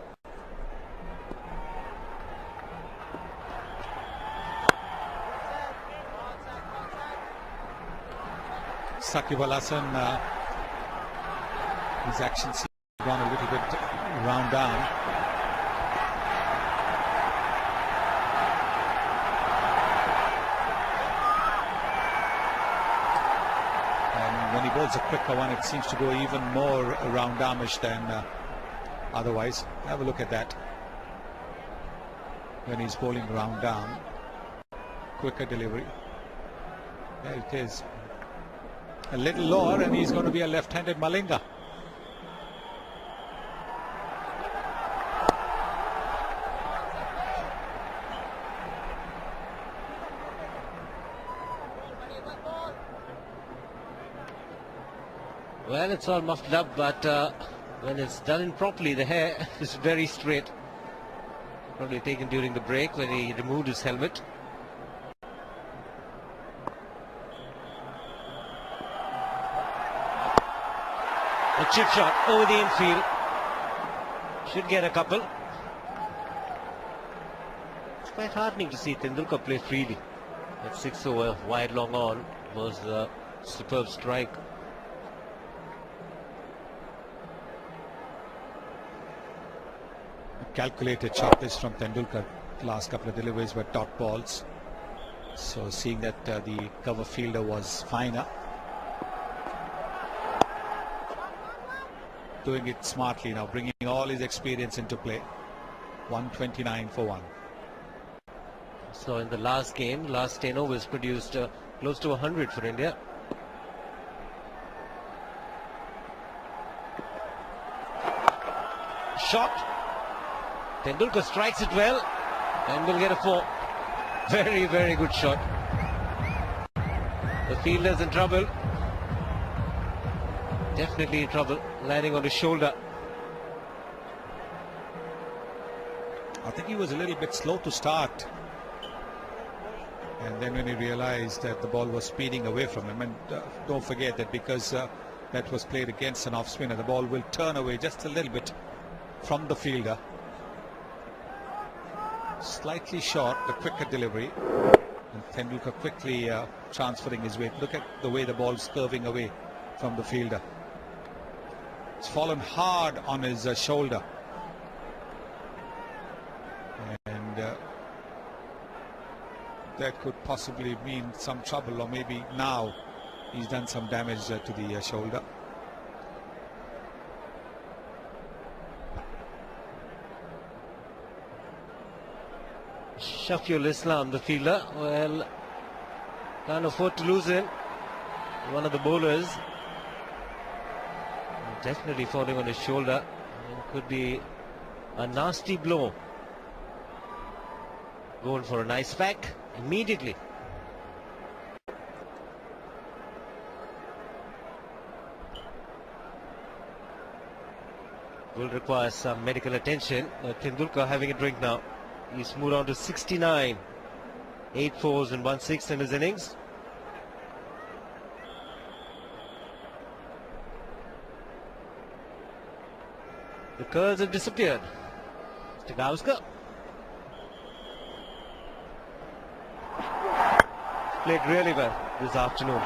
Saqib Al Hasan, his action seems to have gone a little bit round down. And when he bowls a quicker one, it seems to go even more round armish than otherwise. Have a look at that. When he's bowling round down, quicker delivery. There it is. A little lower, and he's going to be a left-handed Malinga. Well, it's all muffled up, but when it's done in properly, the hair is very straight. Probably taken during the break when he removed his helmet. A chip shot over the infield. Should get a couple. It's quite heartening to see Tendulkar play freely. That 6 over wide long on was a superb strike. A calculated shot this from Tendulkar. Last couple of deliveries were dot balls. So seeing that the cover fielder was finer. Doing it smartly now, bringing all his experience into play. 129 for 1. So in the last game, last 10 overs produced close to 100 for India. Shot. Tendulkar strikes it well and will get a 4. Very, very good shot. The fielder's in trouble. Definitely in trouble. Landing on his shoulder. I think he was a little bit slow to start. And then when he realized that the ball was speeding away from him, and don't forget that because that was played against an off spinner, the ball will turn away just a little bit from the fielder. Slightly short, the quicker delivery. And Tendulkar quickly transferring his weight. Look at the way the ball's curving away from the fielder. It's fallen hard on his shoulder. And that could possibly mean some trouble, or maybe now he's done some damage to the shoulder. Shafiul Islam, the fielder, well, can't afford to lose him. One of the bowlers. Definitely falling on his shoulder. It could be a nasty blow. Going for a nice pack immediately. Will require some medical attention. Tendulkar having a drink now. He's moved on to 69. 8 fours and 1 6 in his innings. The curls have disappeared. Tendulkar played really well this afternoon.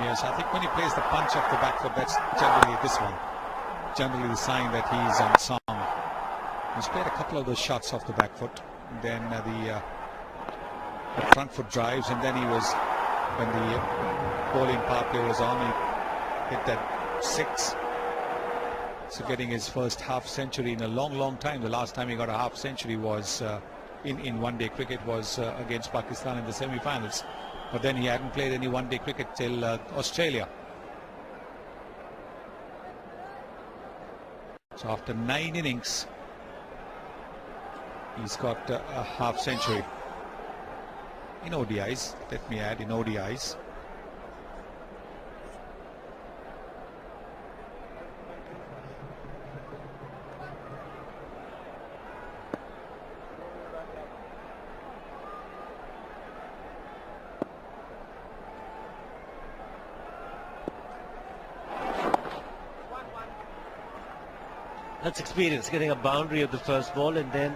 Yes, I think when he plays the punch off the back foot, that's generally this one. Generally the sign that he's on song. He's played a couple of those shots off the back foot. Then the front foot drives, and then he was, when the bowling power play was on, he hit that 6. So getting his first half century in a long time. The last time he got a half century was in one-day cricket was against Pakistan in the semi-finals. But then he hadn't played any one-day cricket till Australia. So after 9 innings, he's got a half century in ODIs. Let me add, in ODIs. That's experience, getting a boundary of the first ball and then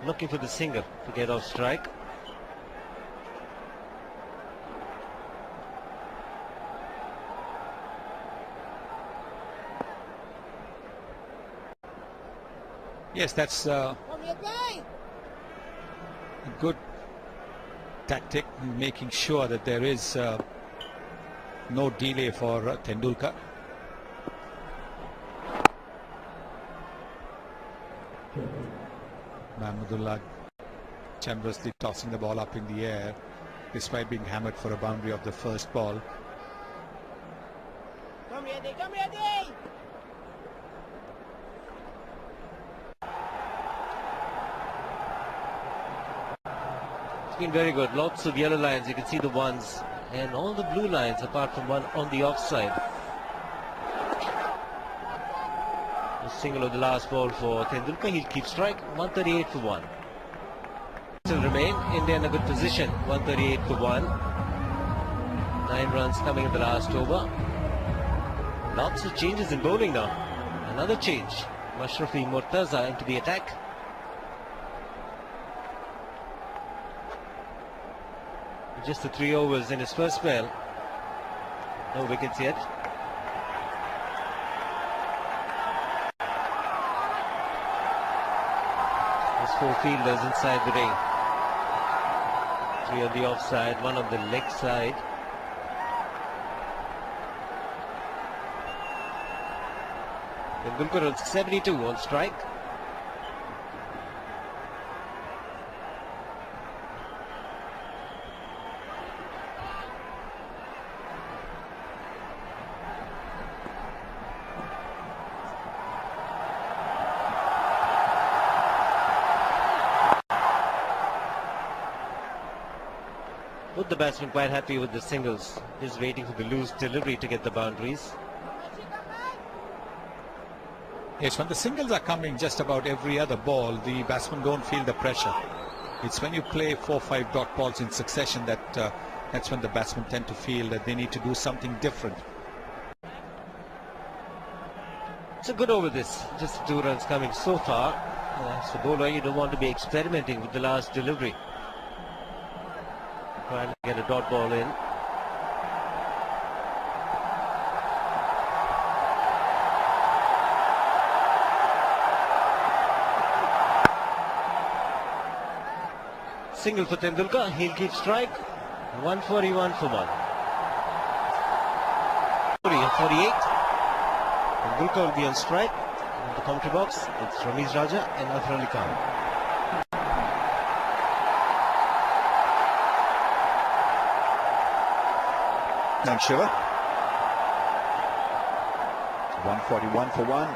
looking for the single to get off strike. Yes, that's a good tactic, making sure that there is no delay for Tendulkar. Mahmudullah generously tossing the ball up in the air despite being hammered for a boundary of the first ball. Come ready, come ready! It's been very good. Lots of yellow lines. You can see the ones and all the blue lines apart from one on the offside. Single of the last ball for Tendulkar. He'll keep strike. 138 for 1. Still remain. India in a good position. 138 for 1. 9 runs coming in the last over. Lots of changes in bowling now. Another change. Mashrafi Murtaza into the attack. Just the 3 overs in his first spell. No wickets yet. There's 4 fielders inside the ring. 3 on the offside, 1 on the leg side. Tendulkar on 72 on strike. Both the batsmen quite happy with the singles. Just waiting for the loose delivery to get the boundaries. Yes, when the singles are coming just about every other ball, the batsmen don't feel the pressure. It's when you play 4-5 dot balls in succession that that's when the batsmen tend to feel that they need to do something different. It's a good over this. Just 2 runs coming so far. As for bowler, you don't want to be experimenting with the last delivery. Trying to get a dot ball in. Single for Tendulkar, he'll keep strike. 141 for 1. 48. Tendulkar will be on strike. In the commentary box, it's Ramiz Raja and Azhar Ali Khan. Thanks, Shiva. 141 for 1.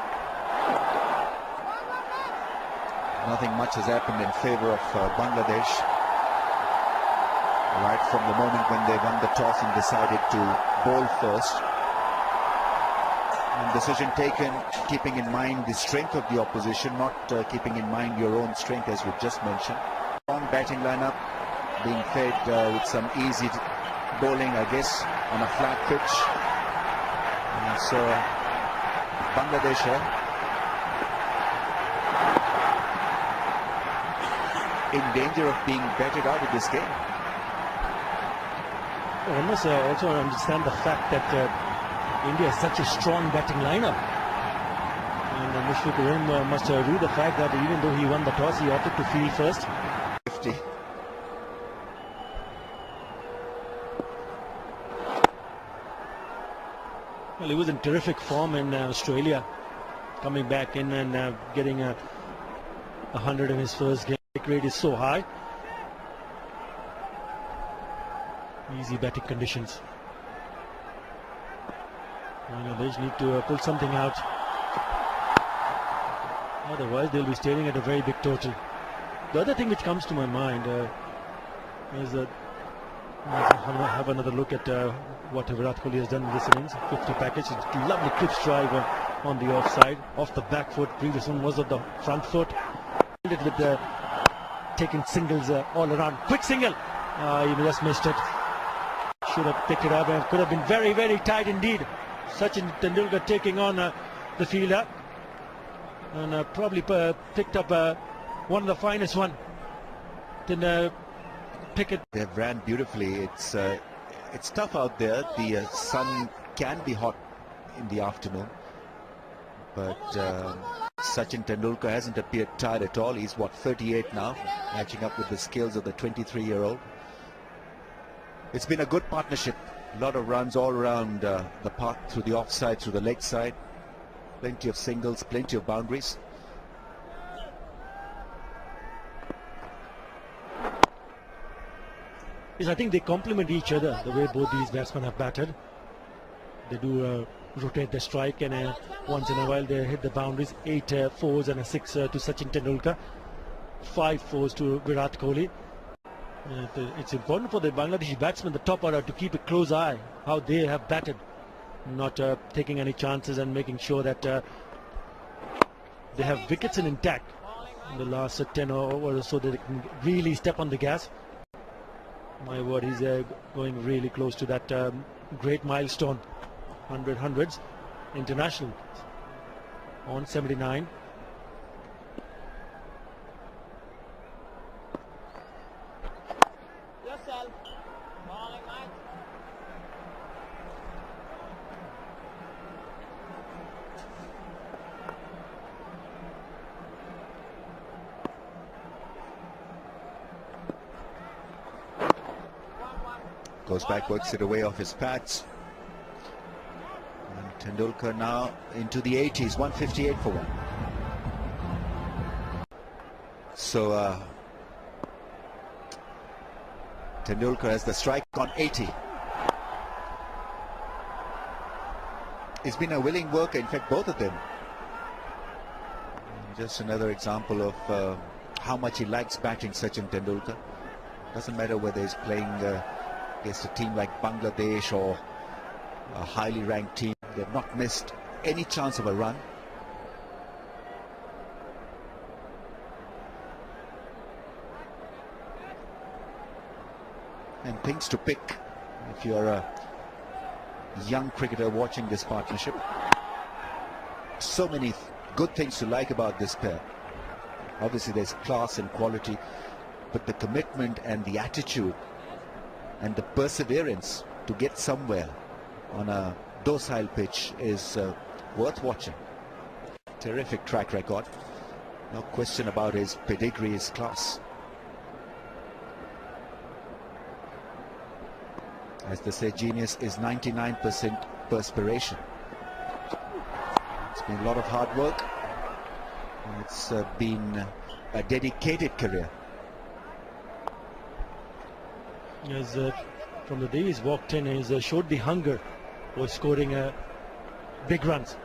Nothing much has happened in favor of Bangladesh. Right from the moment when they won the toss and decided to bowl first. And decision taken keeping in mind the strength of the opposition, not keeping in mind your own strength, as we just mentioned. Strong batting lineup being fed with some easy bowling, I guess, on a flat pitch. And so Bangladesh in danger of being batted out of this game. One must also understand the fact that India has such a strong batting lineup. And Mushfiq Rahim must rue the fact that even though he won the toss, he opted to field first. 50. Well, he was in terrific form in Australia, coming back in and getting 100 in his first game. The rate is so high. Easy batting conditions. Bangladesh need to pull something out. Otherwise, they'll be staring at a very big total. The other thing which comes to my mind is that have another look at what Virat Kohli has done in this innings. 50 package, a lovely clips drive on the offside, off the back foot. Previous one was on the front foot. With taking singles all around. Quick single. He just missed it. Should have picked it up and could have been very, very tight indeed. Sachin Tendulkar taking on the fielder and probably picked up one of the finest one. Then pick it. They've ran beautifully. It's tough out there. The sun can be hot in the afternoon, but Sachin Tendulkar hasn't appeared tired at all. He's 38 now, matching up with the skills of the 23-year-old. It's been a good partnership. A lot of runs all around the park, through the offside, through the leg side. Plenty of singles, plenty of boundaries. Yes, I think they complement each other, the way both these batsmen have batted. They do rotate the strike, and once in a while they hit the boundaries. 8 fours and a 6 to Sachin Tendulkar, 5 fours to Virat Kohli. It's important for the Bangladeshi batsmen, the top order, to keep a close eye how they have batted, not taking any chances and making sure that they have wickets in intact in the last 10 or so, that they can really step on the gas. My word, he's going really close to that great milestone, 100 hundreds international on 79. Yourself. Bowling, mate. Goes back, works it away off his pads. And Tendulkar now into the 80s, 158 for 1. So Tendulkar has the strike on 80. He's been a willing worker, in fact both of them. Just another example of how much he likes batting, Sachin Tendulkar. Doesn't matter whether he's playing against a team like Bangladesh or a highly ranked team. They've not missed any chance of a run. And things to pick if you're a young cricketer watching this partnership. So many good things to like about this pair. Obviously there's class and quality, but the commitment and the attitude and the perseverance to get somewhere on a docile pitch is worth watching. Terrific track record. No question about his pedigree, his class. As they say, genius is 99% perspiration. It's been a lot of hard work. It's been a dedicated career. As from the day he's walked in, he's showed the hunger for scoring big runs.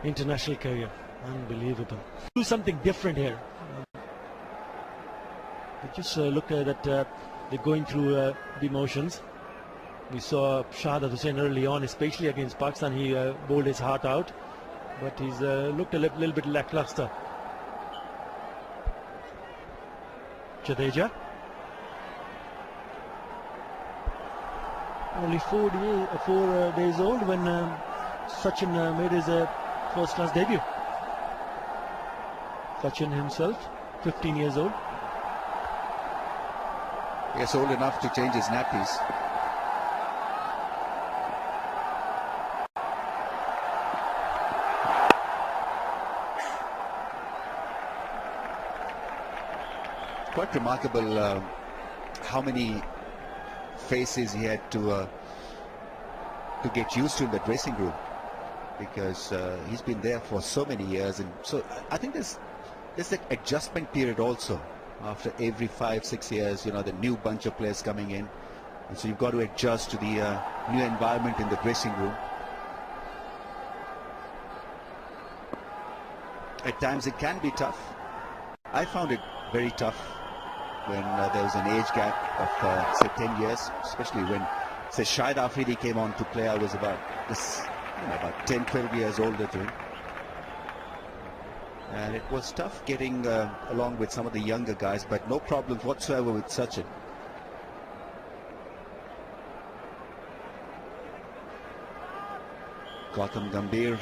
International career, unbelievable. Do something different here. Just look at that. They're going through the motions. We saw Shahid Hussain early on, especially against Pakistan. He bowled his heart out, but he's looked a little bit lackluster. Jadeja. Only 4 days old when Sachin made his first-class debut. Sachin himself, 15 years old. Yes, old enough to change his nappies. Quite remarkable how many faces he had to get used to in the dressing room, because he's been there for so many years, and so I think there's that adjustment period also. After every 5-6 years, you know, the new bunch of players coming in, and so you've got to adjust to the new environment in the dressing room. At times it can be tough. I found it very tough when there was an age gap of say 10 years, especially when say Shahid Afridi came on to play. I was about 10-12 years older to him. And it was tough getting along with some of the younger guys, but no problems whatsoever with Sachin. Gautam Gambhir,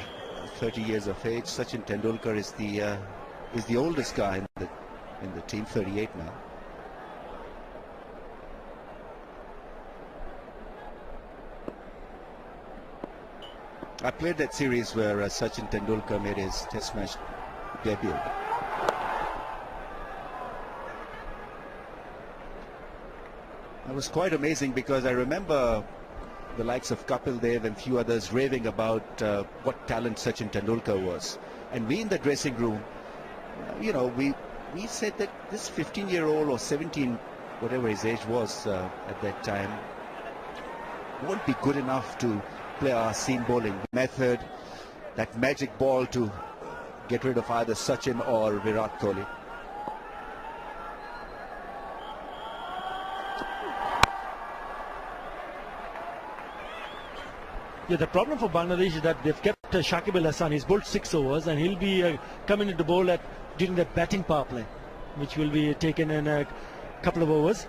30 years of age. Sachin Tendulkar is the oldest guy in the team, 38 now. I played that series where Sachin Tendulkar made his test match debut. It was quite amazing because I remember the likes of Kapil Dev and few others raving about what talent Sachin Tendulkar was. And we in the dressing room, we said that this 15-year-old or 17, whatever his age was at that time, won't be good enough to play our seam bowling method, that magic ball to get rid of either Sachin or Virat Kohli. Yeah, the problem for Bangladesh is that they've kept Shakib Al Hasan. He's bowled 6 overs and he'll be coming into bowl during the batting power play, which will be taken in a couple of overs.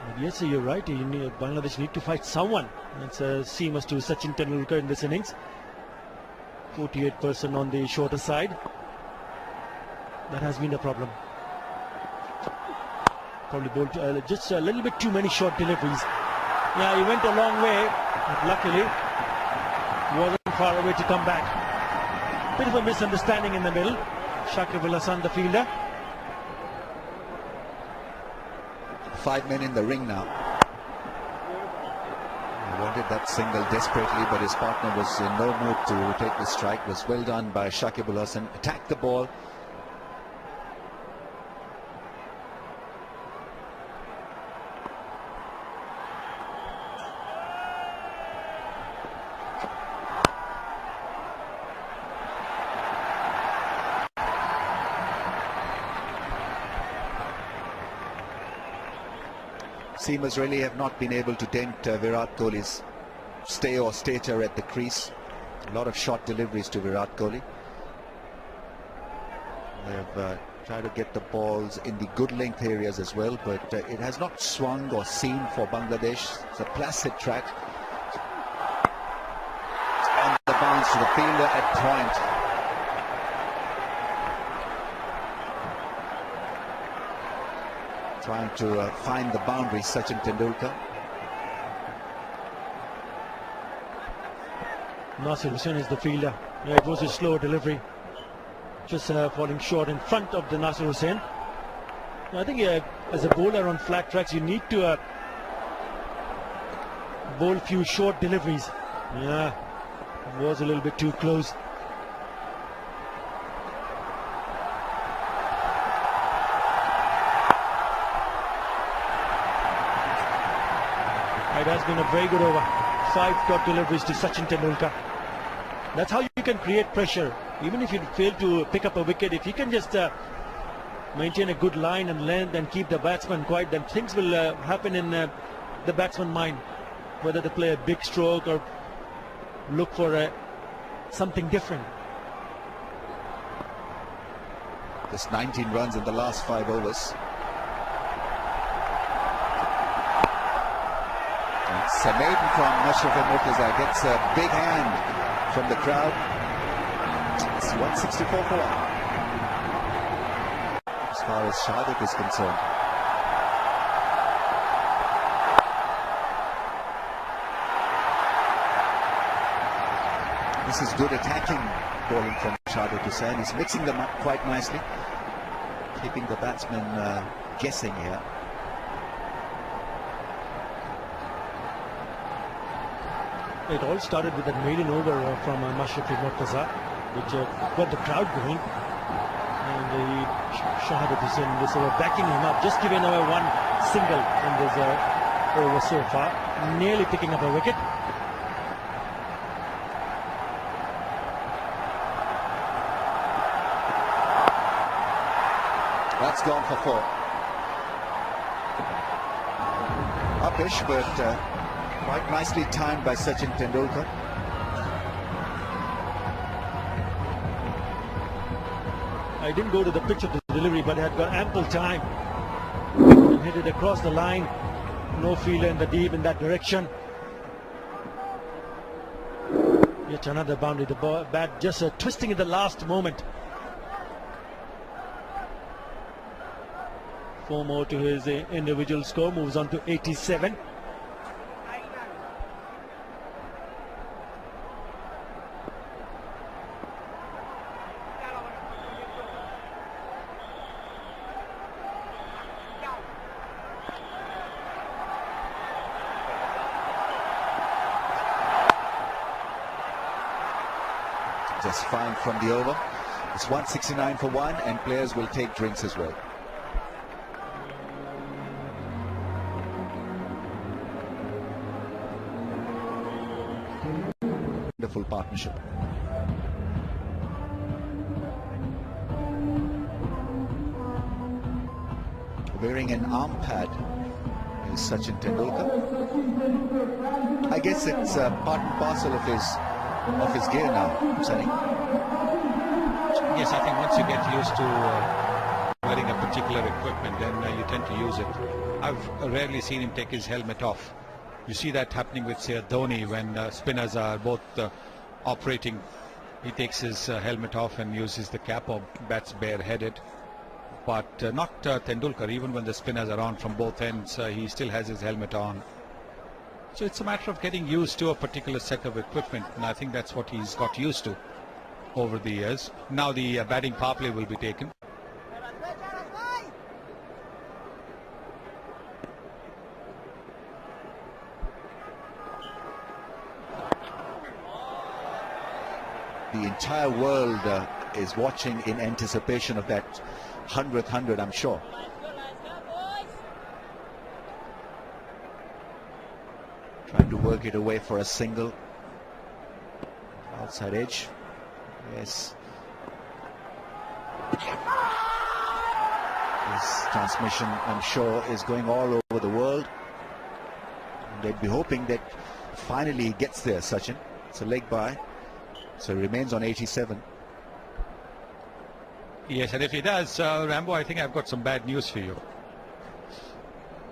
But yes, you're right. Bangladesh need to fight someone. It's seamless to Sachin Tendulkar in this innings. 48% on the shorter side. That has been the problem. Probably bowled just a little bit too many short deliveries. Yeah, he went a long way, but luckily wasn't far away to come back. Bit of a misunderstanding in the middle. Shakib Al Hasan, the fielder. 5 men in the ring now. He wanted that single desperately, but his partner was in no mood to take the strike. It was well done by Shakib Al Hasan. Attacked the ball. seamers really have not been able to dent Virat Kohli's stay or stature at the crease. A lot of short deliveries to Virat Kohli. They've tried to get the balls in the good length areas as well, but it has not swung or seamed for Bangladesh. It's a placid track. On the bounce to the fielder at point. Trying to find the boundary, Sachin Tendulkar. Nasir Hussain is the fielder. Yeah, it was a slow delivery. Just falling short in front of the Nasir Hussain. I think as a bowler on flat tracks, you need to bowl a few short deliveries. Yeah, it was a little bit too close. It has been a very good over. 5 dot deliveries to Sachin Tendulkar. That's how you can create pressure. Even if you fail to pick up a wicket, if you can just maintain a good line and length and keep the batsman quiet, then things will happen in the batsman's mind. Whether they play a big stroke or look for something different. Just 19 runs in the last 5 overs. Samaden from Mashraf Murtaza gets a big hand from the crowd. It's 164 for 1 as far as Shahid is concerned. This is good attacking bowling from Shahid Hussain. He's mixing them up quite nicely, keeping the batsmen guessing here. It all started with that maiden over from Mashraf Murtaza, which got the crowd going. And Shahid Hussain was backing him up, just giving away 1 single in this over so far, nearly picking up a wicket. That's gone for 4. Uppish, but quite nicely timed by Sachin Tendulkar. I didn't go to the pitch of the delivery, but I had got ample time and hit it across the line. No fielder in the deep in that direction. Yet another boundary. The bat just twisting at the last moment. 4 more to his individual score. Moves on to 87. Just fine from the over. It's 169 for 1, and players will take drinks as well. Wonderful partnership. Wearing an arm pad is Sachin Tendulkar. I guess it's part and parcel of his gear now, Sunny. Yes, I think once you get used to wearing a particular equipment, then you tend to use it. I've rarely seen him take his helmet off. You see that happening with, say, Dhoni when spinners are both operating. He takes his helmet off and uses the cap or bats bareheaded. But not Tendulkar. Even when the spinners are on from both ends, he still has his helmet on. So it's a matter of getting used to a particular set of equipment, and I think that's what he's got used to over the years. Now the batting power play will be taken. The entire world is watching in anticipation of that 100th 100, I'm sure. Trying to work it away for a single. Outside edge. Yes. This transmission, I'm sure, is going all over the world. They'd be hoping that finally he gets there, Sachin. It's a leg by, so he remains on 87. Yes, and if he does, Rambo, I think I've got some bad news for you.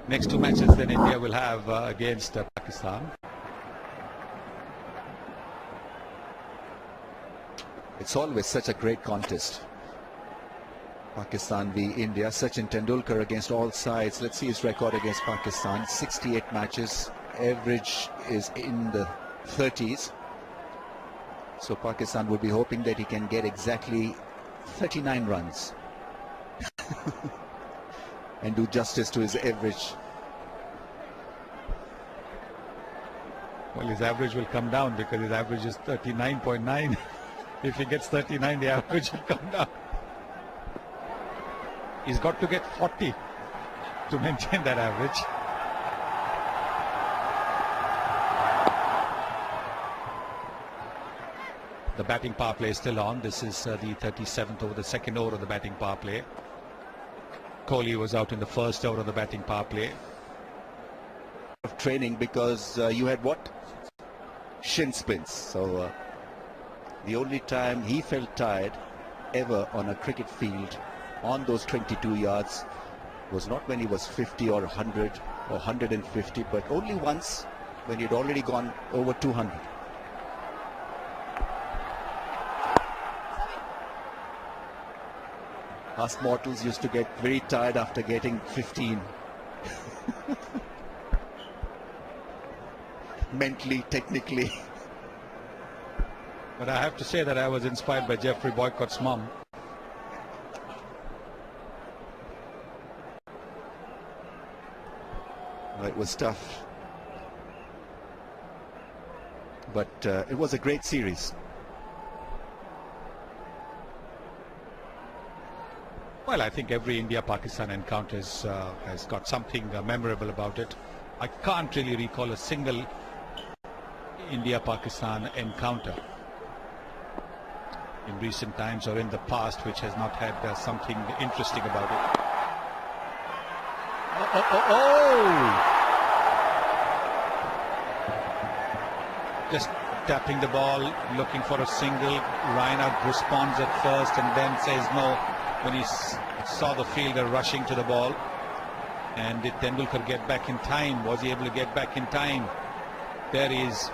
Next two matches then India will have against Pakistan. It's always such a great contest. Pakistan v India. Sachin Tendulkar against all sides. Let's see his record against Pakistan. 68 matches. Average is in the 30s. So Pakistan would be hoping that he can get exactly 39 runs and do justice to his average. Well, his average will come down because his average is 39.9. If he gets 39, the average will come down. He's got to get 40 to maintain that average. The batting power play is still on. This is the 37th over, the second over of the batting power play. Kohli was out in the first over of the batting power play. Of training because you had what? Shin splints. So the only time he felt tired ever on a cricket field on those 22 yards was not when he was 50 or 100 or 150, but only once when he'd already gone over 200. Us mortals used to get very tired after getting 15. Mentally, technically. But I have to say that I was inspired by Jeffrey Boycott's mum. It was tough. But it was a great series. Well, I think every India-Pakistan encounter has got something memorable about it. I can't really recall a single India-Pakistan encounter in recent times or in the past which has not had something interesting about it. Just tapping the ball, looking for a single. Reinhardt responds at first and then says no when he saw the fielder rushing to the ball. And did Tendulkar get back in time? Was he able to get back in time? There he is.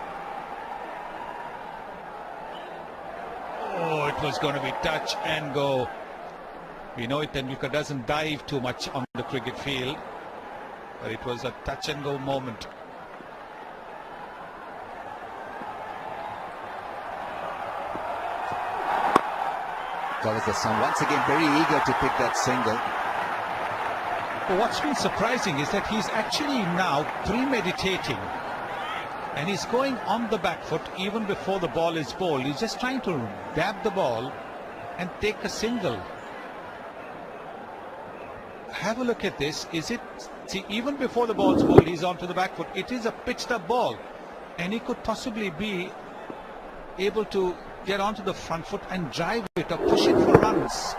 Oh, it was going to be touch and go. We know Tendulkar doesn't dive too much on the cricket field, but it was a touch and go moment. Covers the sun once again, very eager to pick that single. But what's been surprising is that he's actually now premeditating and he's going on the back foot even before the ball is bowled. He's just trying to dab the ball and take a single. Have a look at this. Is it, see, even before the ball's bowled, he's onto the back foot. It is a pitched up ball and he could possibly be able to get onto the front foot and drive it or push it for runs.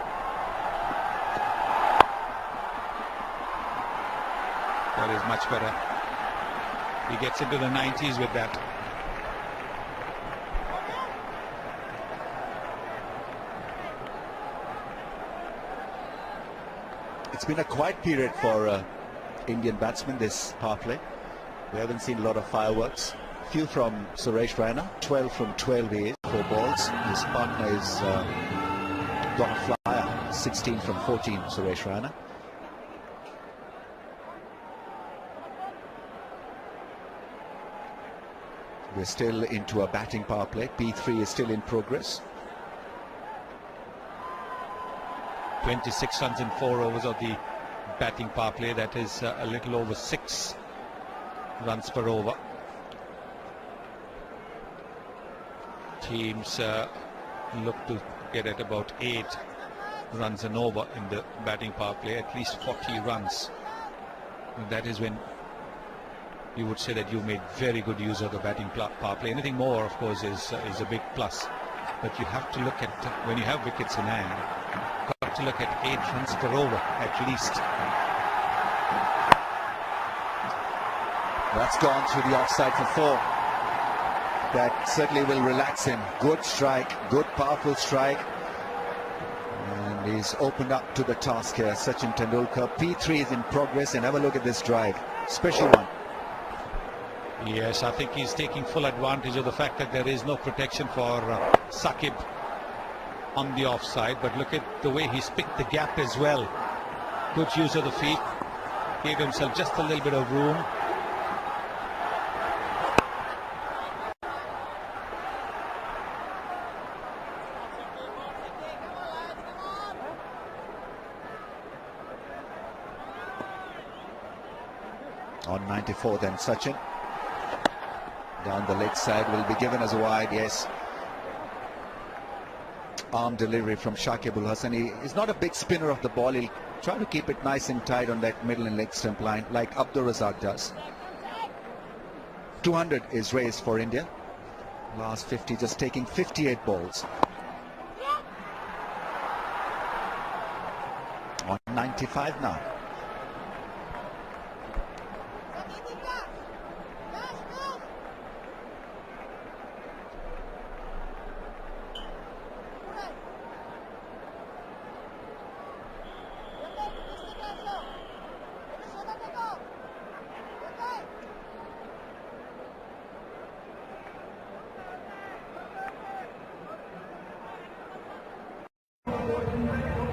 That is much better. He gets into the 90s with that. It's been a quiet period for Indian batsmen, this power play. We haven't seen a lot of fireworks. Few from Suresh Raina, 12 from 12 A's, 4 balls. His partner is got a flyer, 16 from 14, Suresh Raina. We're still into a batting power play. P3 is still in progress. 26 runs in 4 overs of the batting power play. That is a little over 6 runs per over. Teams look to get at about 8 runs an over in the batting power play, at least 40 runs. And that is when you would say that you made very good use of the batting power play. Anything more, of course, is a big plus. But you have to look at, when you have wickets in hand, you've got to look at 8 runs per over at least. That's gone through the offside for 4. That certainly will relax him. Good strike, good powerful strike. And he's opened up to the task here, Sachin Tendulkar. P3 is in progress, and have a look at this drive. Special one. Yes, I think he's taking full advantage of the fact that there is no protection for Saqib on the offside. But look at the way he's picked the gap as well. Good use of the feet. Gave himself just a little bit of room. On 94 then Sachin. Down the leg side, will be given as a wide, yes. Arm delivery from Shakib Ul Hasan. He's not a big spinner of the ball. He'll try to keep it nice and tight on that middle and leg stump line like Abdur Razak does. 200 is raised for India. Last 50, just taking 58 balls. On 95 now.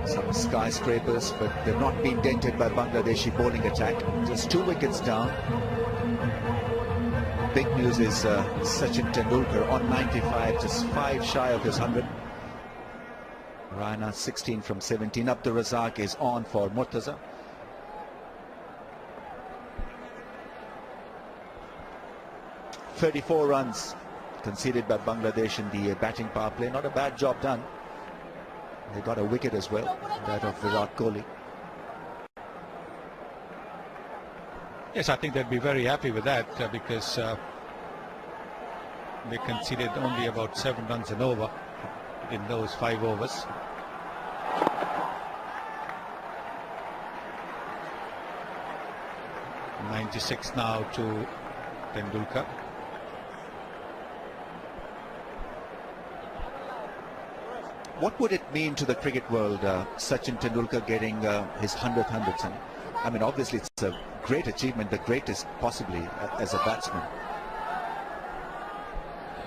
Some skyscrapers, but they've not been dented by Bangladeshi bowling attack. Just 2 wickets down. Big news is Sachin Tendulkar on 95, just 5 shy of his 100. Raina 16 from 17. Abdur Razak is on for Murtaza. .34 runs conceded by Bangladesh in the batting power play. Not a bad job done. They got a wicket as well, that of Virat Kohli. Yes, I think they'd be very happy with that because they conceded only about 7 runs and over in those 5 overs. .96 now to Tendulkar. What would it mean to the cricket world, Sachin Tendulkar getting his 100th 100th? I mean, obviously it's a great achievement, the greatest possibly as a batsman.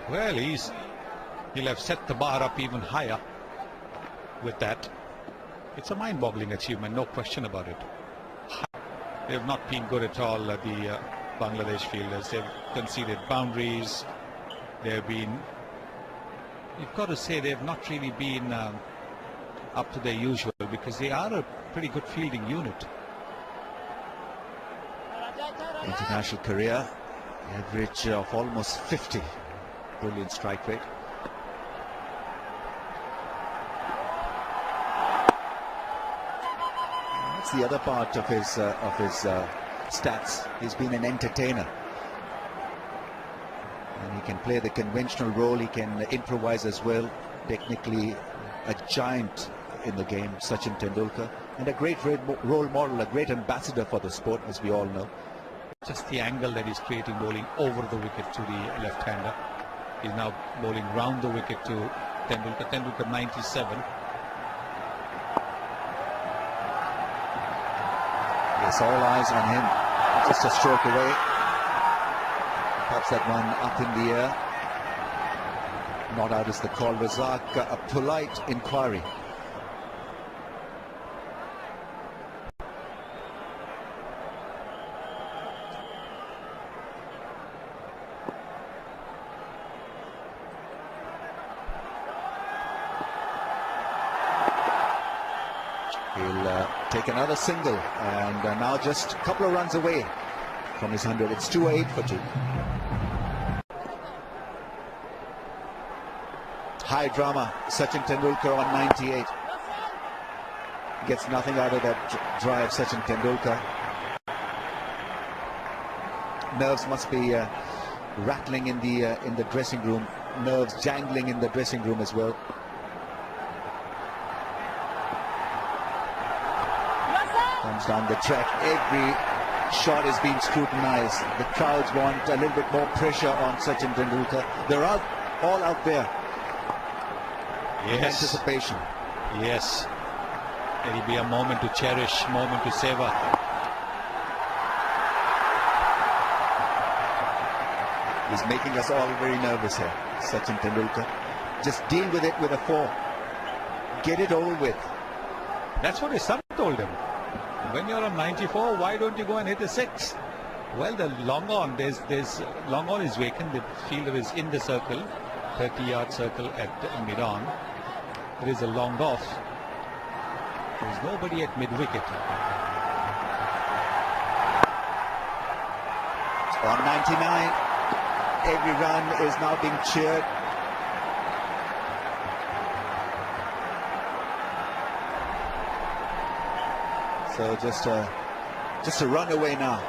Well, he'll have set the bar up even higher with that. It's a mind-boggling achievement, no question about it. They have not been good at all, the Bangladesh fielders. They've conceded boundaries. They've been... You've got to say they've not really been up to their usual because they are a pretty good fielding unit. International career, average of almost 50. Brilliant strike rate. That's the other part of his stats. He's been an entertainer. And he can play the conventional role, he can improvise as well. Technically a giant in the game, Sachin Tendulkar, and a great role model, a great ambassador for the sport, as we all know. Just the angle that he's creating, bowling over the wicket to the left-hander. He's now bowling round the wicket to Tendulkar. Tendulkar 97. Yes, all eyes on him. Just a stroke away. Pops that one up in the air. Not out is the call. Razak, a polite inquiry. He'll take another single, and now just a couple of runs away from his 100. It's 2-8 for 2. High drama. Sachin Tendulkar on 98. Gets nothing out of that drive, Sachin Tendulkar. Nerves must be rattling in the dressing room. Nerves jangling in the dressing room as well. Comes down the track. Every shot is being scrutinized. The crowds want a little bit more pressure on Sachin Tendulkar. They're all out there in anticipation. Yes. It'll be a moment to cherish, moment to savor. He's making us all very nervous here, Sachin Tendulkar. Just deal with it with a 4. Get it over with. That's what his son told him. When you're on 94, why don't you go and hit a 6? Well, the long on, there's long on is vacant. The fielder is in the circle, 30-yard circle at mid-on. There is a long off. There's nobody at mid-wicket. On 99, every run is now being cheered. So just a run away now.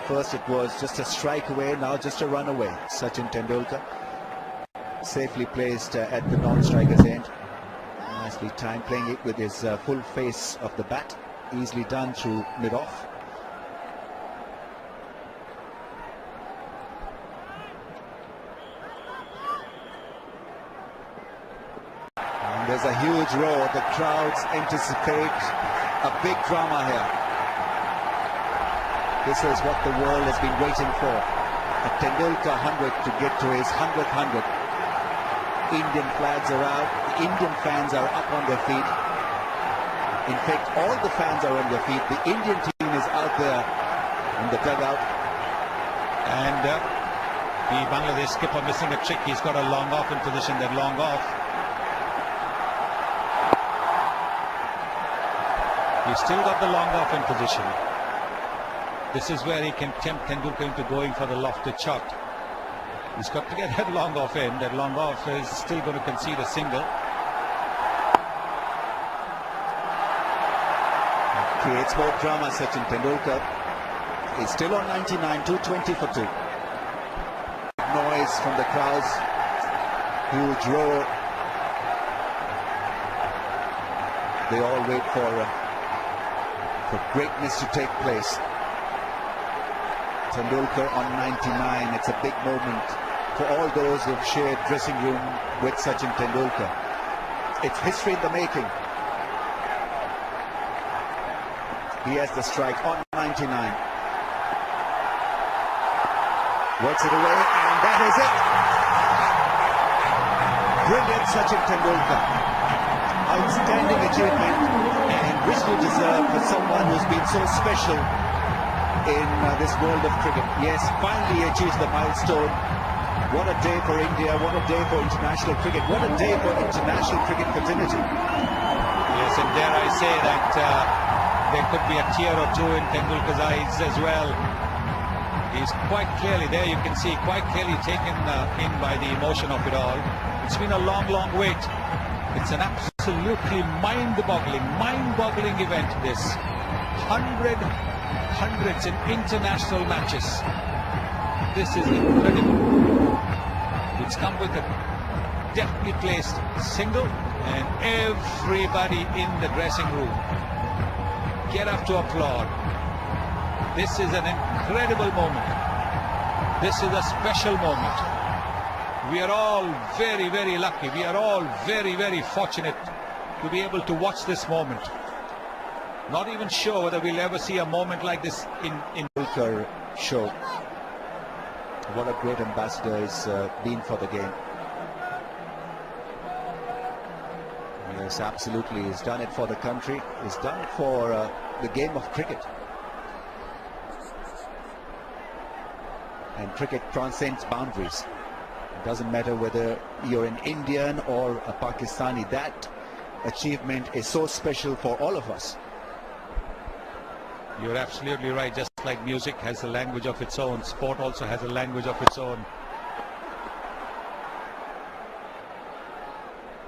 First it was just a strike away, now just a run away. Sachin Tendulkar safely placed at the non-striker's end. Nicely timed, playing it with his full face of the bat. Easily done through mid-off. And there's a huge roar. The crowds anticipate a big drama here. This is what the world has been waiting for. A Tendulkar 100 to get to his 100th 100. Indian flags are out. The Indian fans are up on their feet. In fact, all the fans are on their feet. The Indian team is out there in the dugout. And the Bangladesh skipper missing a trick. He's got a long off in position. That long off. He's still got the long off in position. This is where he can tempt Tendulkar into going for the lofted shot. He's got to get that long off in. That long off is still going to concede a single. Creates more drama. Sachin Tendulkar is still on 99, 220 for 2. Noise from the crowds. Huge roar. They all wait for greatness to take place. Tendulkar on 99. It's a big moment for all those who've shared dressing room with Sachin Tendulkar. It's history in the making. He has the strike on 99. Works it away, and that is it. Brilliant Sachin Tendulkar. Outstanding achievement, and richly deserved for someone who's been so special in this world of cricket. Yes, finally achieves the milestone. What a day for India, what a day for international cricket, what a day for international cricket fraternity. Yes, and dare I say that there could be a tear or two in Tendulkar's eyes as well. He's quite clearly, there you can see, quite clearly taken in by the emotion of it all. It's been a long, long wait. It's an absolutely mind-boggling event, this. Hundreds in international matches. This is incredible. It's come with a deftly placed single, and everybody in the dressing room get up to applaud. This is an incredible moment. This is a special moment. We are all very, very lucky. We are all very, very fortunate to be able to watch this moment. Not even sure whether we'll ever see a moment like this in Tendulkar show. What a great ambassador he's been for the game. Yes, absolutely. He's done it for the country. He's done it for the game of cricket. And cricket transcends boundaries. It doesn't matter whether you're an Indian or a Pakistani. That achievement is so special for all of us. You're absolutely right. Just like music has a language of its own, sport also has a language of its own.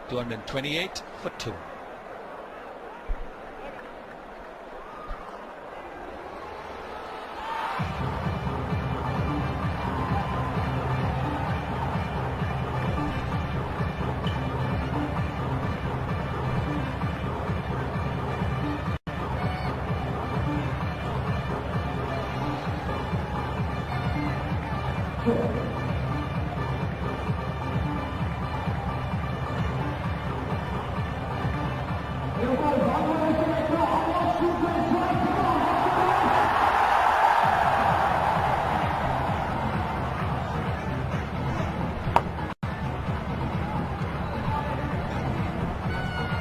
228 for 2.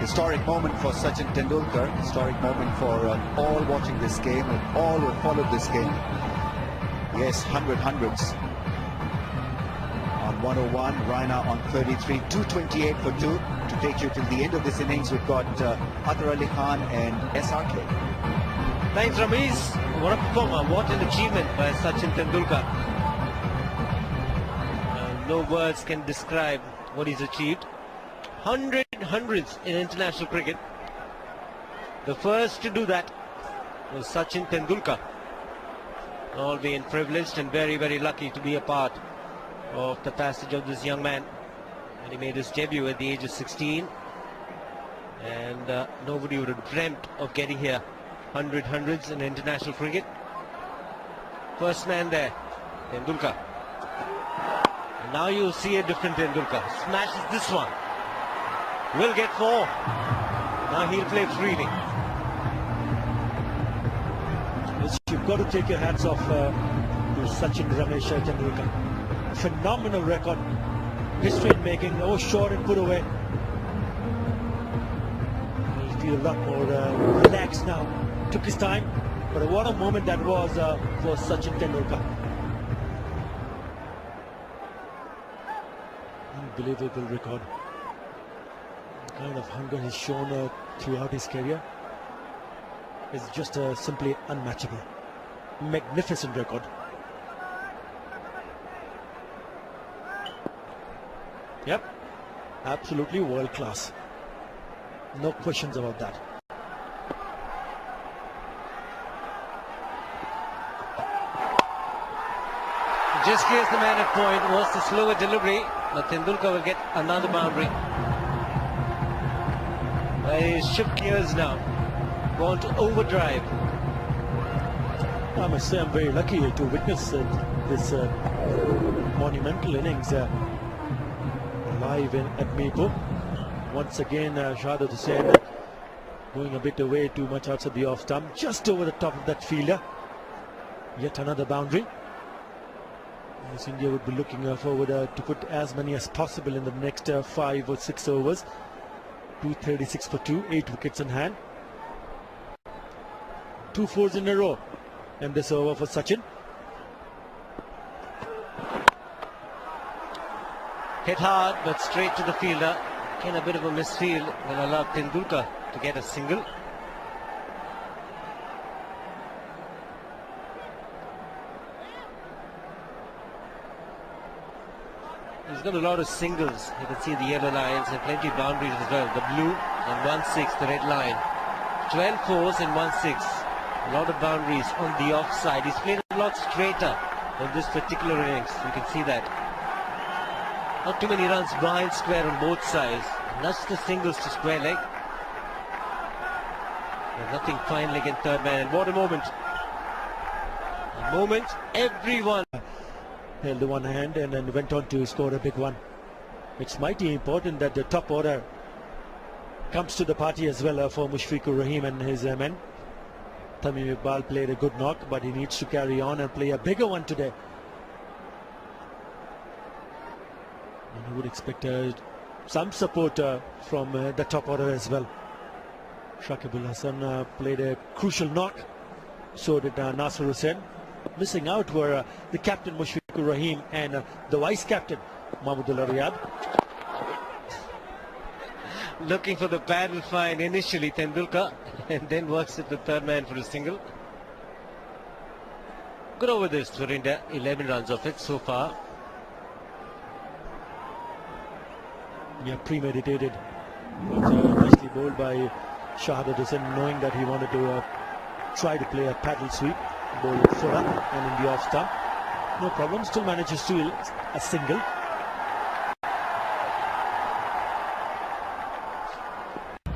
Historic moment for Sachin Tendulkar, historic moment for all watching this game and all who followed this game. Yes, hundreds. On 101, Raina on 33, 228 for 2. To take you till the end of this innings, we've got Athar Ali Khan and SRK. Thanks, Ramesh. What a performer, what an achievement by Sachin Tendulkar. No words can describe what he's achieved. Hundreds in international cricket. The first to do that was Sachin Tendulkar. All being privileged and very lucky to be a part of the passage of this young man. And he made his debut at the age of 16. And nobody would have dreamt of getting here. Hundreds in international cricket. First man there, Tendulkar. And now you'll see a different Tendulkar. Smashes this one. Will get 4. Now he'll play freely. Yes, you've got to take your hats off to Sachin Ramesh Tendulkar. Phenomenal record. History making. Oh, short and put away. He'll feel a lot more relaxed now. Took his time. But what a moment that was for Sachin Tendulkar. Unbelievable record. The kind of hunger he's shown throughout his career is just simply unmatchable. Magnificent record. Yep, absolutely world class. No questions about that. Just clears the man at point. Was the slower delivery, but Tendulkar will get another boundary. He's shift gears now. Gone to overdrive. I must say I'm very lucky to witness this monumental innings live at Mirpur. Once again, Shahadat Hussain going a bit away too much outside the off stump, just over the top of that fielder. Yet another boundary. Yes, India would be looking forward to put as many as possible in the next 5 or 6 overs. 236 for 2, 8 wickets in hand. 2 fours in a row. And this over for Sachin. Hit hard, but straight to the fielder. Again, a bit of a misfield will allow Tendulkar to get a single. He's got a lot of singles. You can see the yellow lines and plenty of boundaries as well. The blue and 1-6, the red line. 12 fours and 1-6. A lot of boundaries on the offside. He's played a lot straighter in this particular innings. You can see that. Not too many runs behind square on both sides. And that's the singles to square leg. And nothing fine leg in third man. And what a moment. A moment everyone held the one hand and then went on to score a big one. It's mighty important that the top order comes to the party as well for Mushfiqur Rahim and his men. Tamim Iqbal played a good knock, but he needs to carry on and play a bigger one today. And he would expect some support from the top order as well. Shakib Al Hasan played a crucial knock. So did Nasir Hussain. Missing out were the captain Mushfiqur Rahim and the vice captain Mahmudullah Riyad. Looking for the battle fine initially, Tendulkar, and then works at the third man for a single. Good over this for India, 11 runs of it so far. Yeah, premeditated. But, nicely bowled by Shahadat Hussain, knowing that he wanted to try to play a paddle sweep. Bowl it full up and in the off stump. No problem, still manages to a single.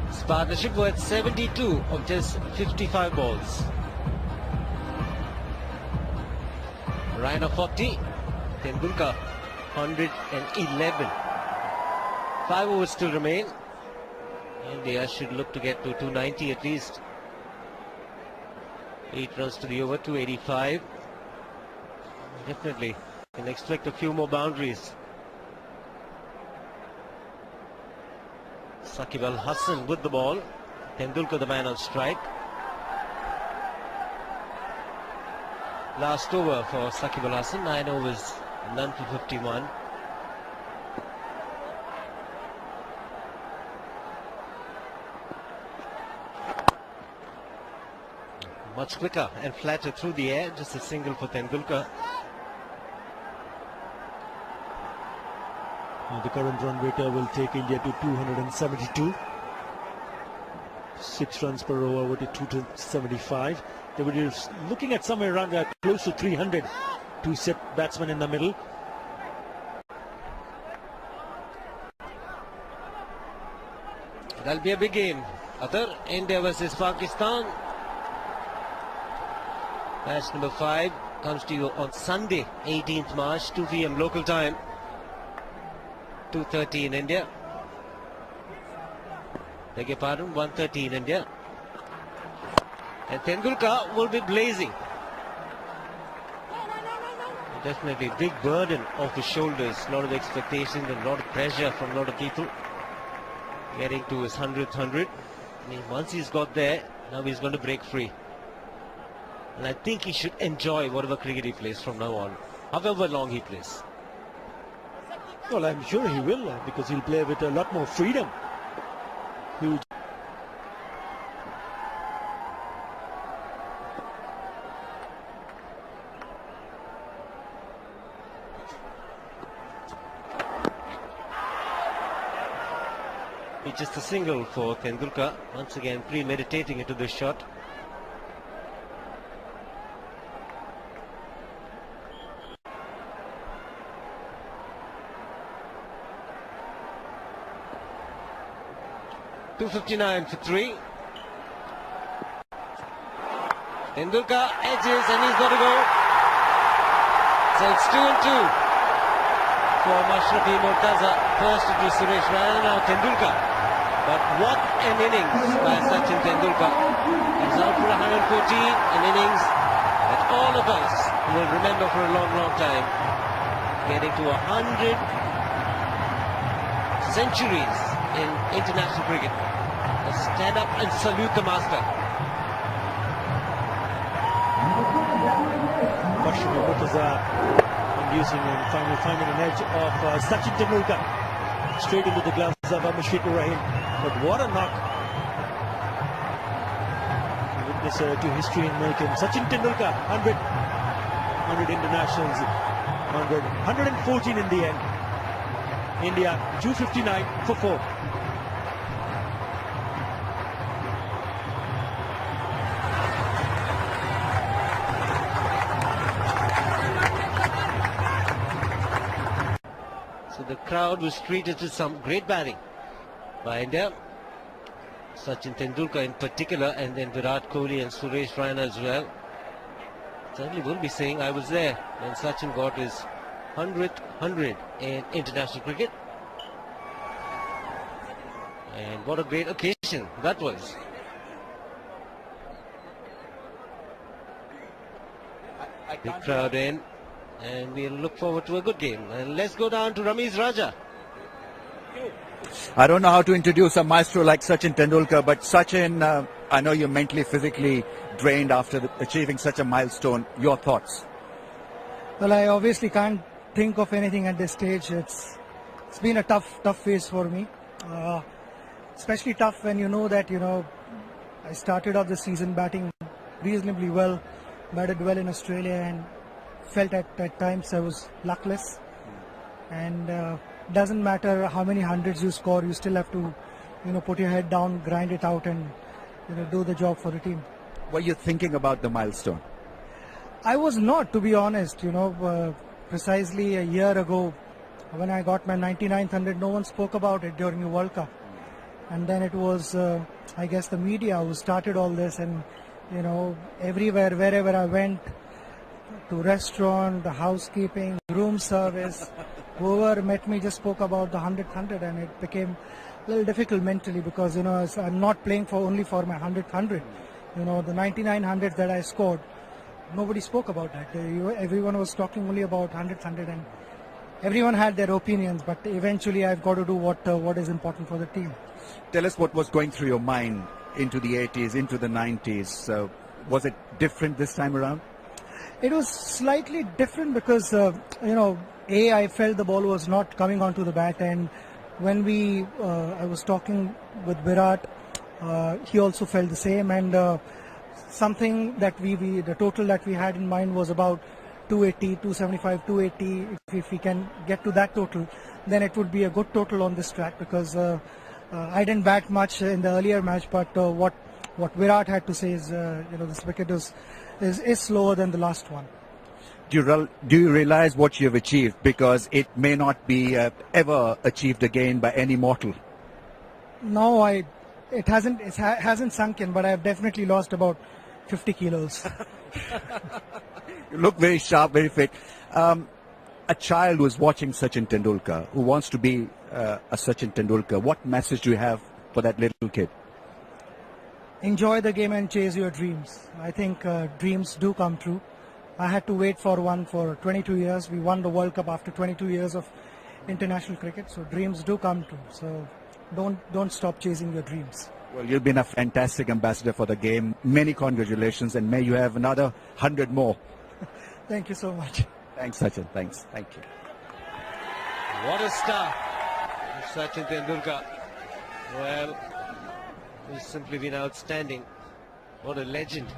This partnership worth 72 of just 55 balls. Raina 40, Tendulkar 111. 5 overs still remain. India should look to get to 290 at least. 8 runs to the over, 285. Definitely can expect a few more boundaries. Saqib Al Hasan with the ball. Tendulkar the man on strike. Last over for Saqib Al Hasan, 9 overs, none for 51. Much quicker and flatter through the air, just a single for Tendulkar. The current run rate will take India to 272. 6 runs per over to 275. They were looking at somewhere around close to 300 to set batsmen in the middle. That'll be a big game. Other India versus Pakistan. Match number 5 comes to you on Sunday, 18th March, 2 p.m. local time, 2:30 in India. Beg your pardon, 1:30 in India. And Tendulkar will be blazing. Definitely big burden off his shoulders, a lot of expectations and a lot of pressure from a lot of people. Getting to his 100th 100. I mean, once he's got there, now he's going to break free. And I think he should enjoy whatever cricket he plays from now on, however long he plays. Well, I'm sure he will, because he'll play with a lot more freedom. Huge. It's just a single for Tendulkar, once again premeditating into this shot. .259 for 3. Tendulkar edges and he's got to go. So it's 2 and 2 for Mashrafi Mortaza. First it was Suresh Raina, now Tendulkar. But what an innings by Sachin Tendulkar. He's out for 114, an innings that all of us will remember for a long, long time. Getting to 100 centuries in international cricket. Stand up and salute the master. Mashrafi Mortaza inducing and finally finding an edge of Sachin Tendulkar. Straight into the gloves of Mushfiqur Rahim. But what a knock. Witness to history in making. Sachin Tendulkar, 100 internationals, 114 in the end. India 259 for 4. So the crowd was treated to some great batting by India. Sachin Tendulkar in particular, and then Virat Kohli and Suresh Raina as well. Certainly will be saying I was there when Sachin got his 100th 100 in international cricket. And what a great occasion that was. Big crowd in, and we'll look forward to a good game. And let's go down to Ramiz Raja. I don't know how to introduce a maestro like Sachin Tendulkar, but Sachin, I know you're mentally, physically drained after achieving such a milestone. Your thoughts? Well, I obviously can't think of anything at this stage. It's been a tough phase for me. Especially tough when you know that, I started off the season batting reasonably well, batted well in Australia, and felt at times I was luckless. And doesn't matter how many hundreds you score, you still have to, put your head down, grind it out, and do the job for the team. Were you thinking about the milestone? I was not, to be honest. Precisely a year ago, when I got my 99th 100, no one spoke about it during the World Cup. And then it was, I guess, the media who started all this, and everywhere, wherever I went, to restaurant, the housekeeping, room service, whoever met me just spoke about the 100th 100, and it became a little difficult mentally because, I'm not playing only for my 100th 100. The 99 100s that I scored, nobody spoke about that. Everyone was talking only about 100th 100, and everyone had their opinions, but eventually I've got to do what is important for the team. Tell us what was going through your mind into the 80s, into the 90s. Was it different this time around? It was slightly different because, I felt the ball was not coming onto the bat, and when I was talking with Virat, he also felt the same, and something that the total that we had in mind was about 280, 275, 280. If we can get to that total, then it would be a good total on this track, because I didn't bat much in the earlier match, but what Virat had to say is, this wicket is slower than the last one. Do you realize what you have achieved? Because it may not be ever achieved again by any mortal. No, it hasn't sunk in, but I have definitely lost about 50 kilos. You look very sharp, very fit. A child who is watching Sachin Tendulkar, who wants to be a Sachin Tendulkar, what message do you have for that little kid? Enjoy the game and chase your dreams. I think dreams do come true. I had to wait for one for 22 years. We won the World Cup after 22 years of international cricket, so dreams do come true. So don't stop chasing your dreams. Well, you've been a fantastic ambassador for the game. Many congratulations, and may you have another 100 more. Thank you so much. Thanks, Sachin. Thanks. Thank you. What a star, Sachin Tendulkar. Well, he's simply been outstanding. What a legend.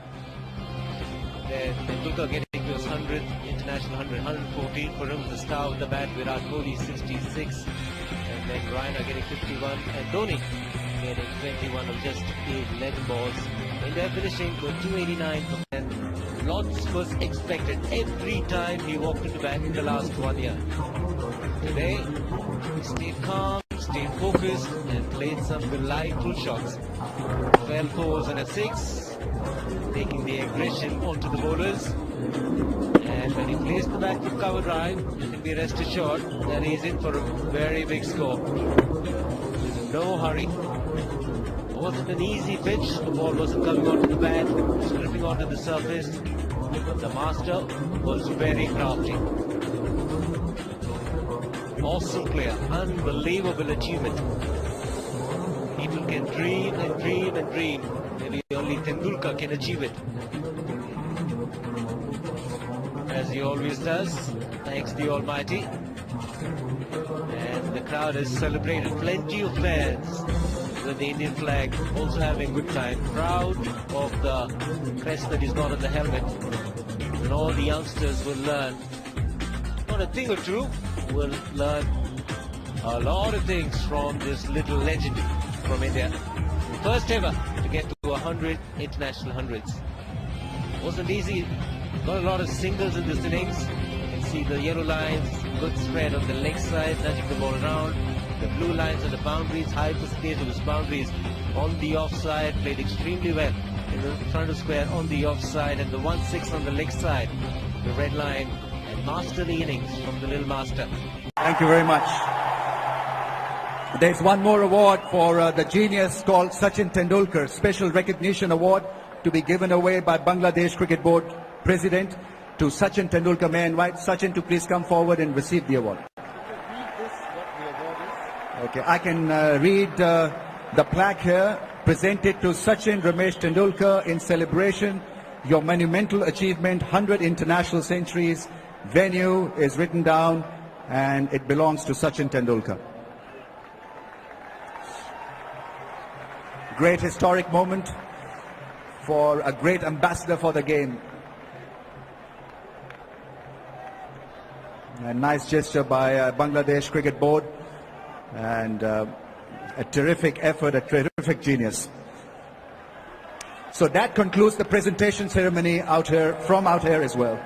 There, Tendulkar getting to his 100th international 114 for him. The star with the bat, Virat Kohli 66, and then Raina getting 51, and Dhoni getting 21 of just 11 balls. And they're finishing with 289, and lots was expected every time he walked into bat in the last 1 year. Today, he stayed calm, stayed focused, and played some delightful shots. 12 fours and a 6, taking the aggression onto the bowlers. And when he plays the bat with cover drive, you can be rest assured that he's in for a very big score. No hurry. It wasn't an easy pitch. The ball wasn't coming onto the bat, slipping onto the surface. The master was very crafty. Awesome player, unbelievable achievement. People can dream and dream and dream. Maybe only Tendulkar can achieve it. As he always does, thanks the Almighty. And the crowd has celebrated. Plenty of fans with the Indian flag also having a good time. Proud of the crest that is got on the helmet. And all the youngsters will learn not a thing or two, will learn a lot of things from this little legend from India. First ever to get to 100 international hundreds. Wasn't easy. Got a lot of singles in this innings. You can see the yellow lines, good spread on the leg side, nudging the ball around. The blue lines are the boundaries, high percentage of his boundaries on the offside, played extremely well in the front of square on the offside, and the 1-6 on the leg side, the red line, and masterly innings from the little master. Thank you very much. There's one more award for the genius called Sachin Tendulkar, Special Recognition Award, to be given away by Bangladesh Cricket Board President to Sachin Tendulkar. May I invite Sachin to please come forward and receive the award. Okay, I can read the plaque here. Presented to Sachin Ramesh Tendulkar in celebration your monumental achievement, 100 international centuries. Venue is written down and it belongs to Sachin Tendulkar. Great historic moment for a great ambassador for the game. A nice gesture by Bangladesh Cricket Board, and a terrific effort, a terrific genius. So that concludes the presentation ceremony out here, from out here as well.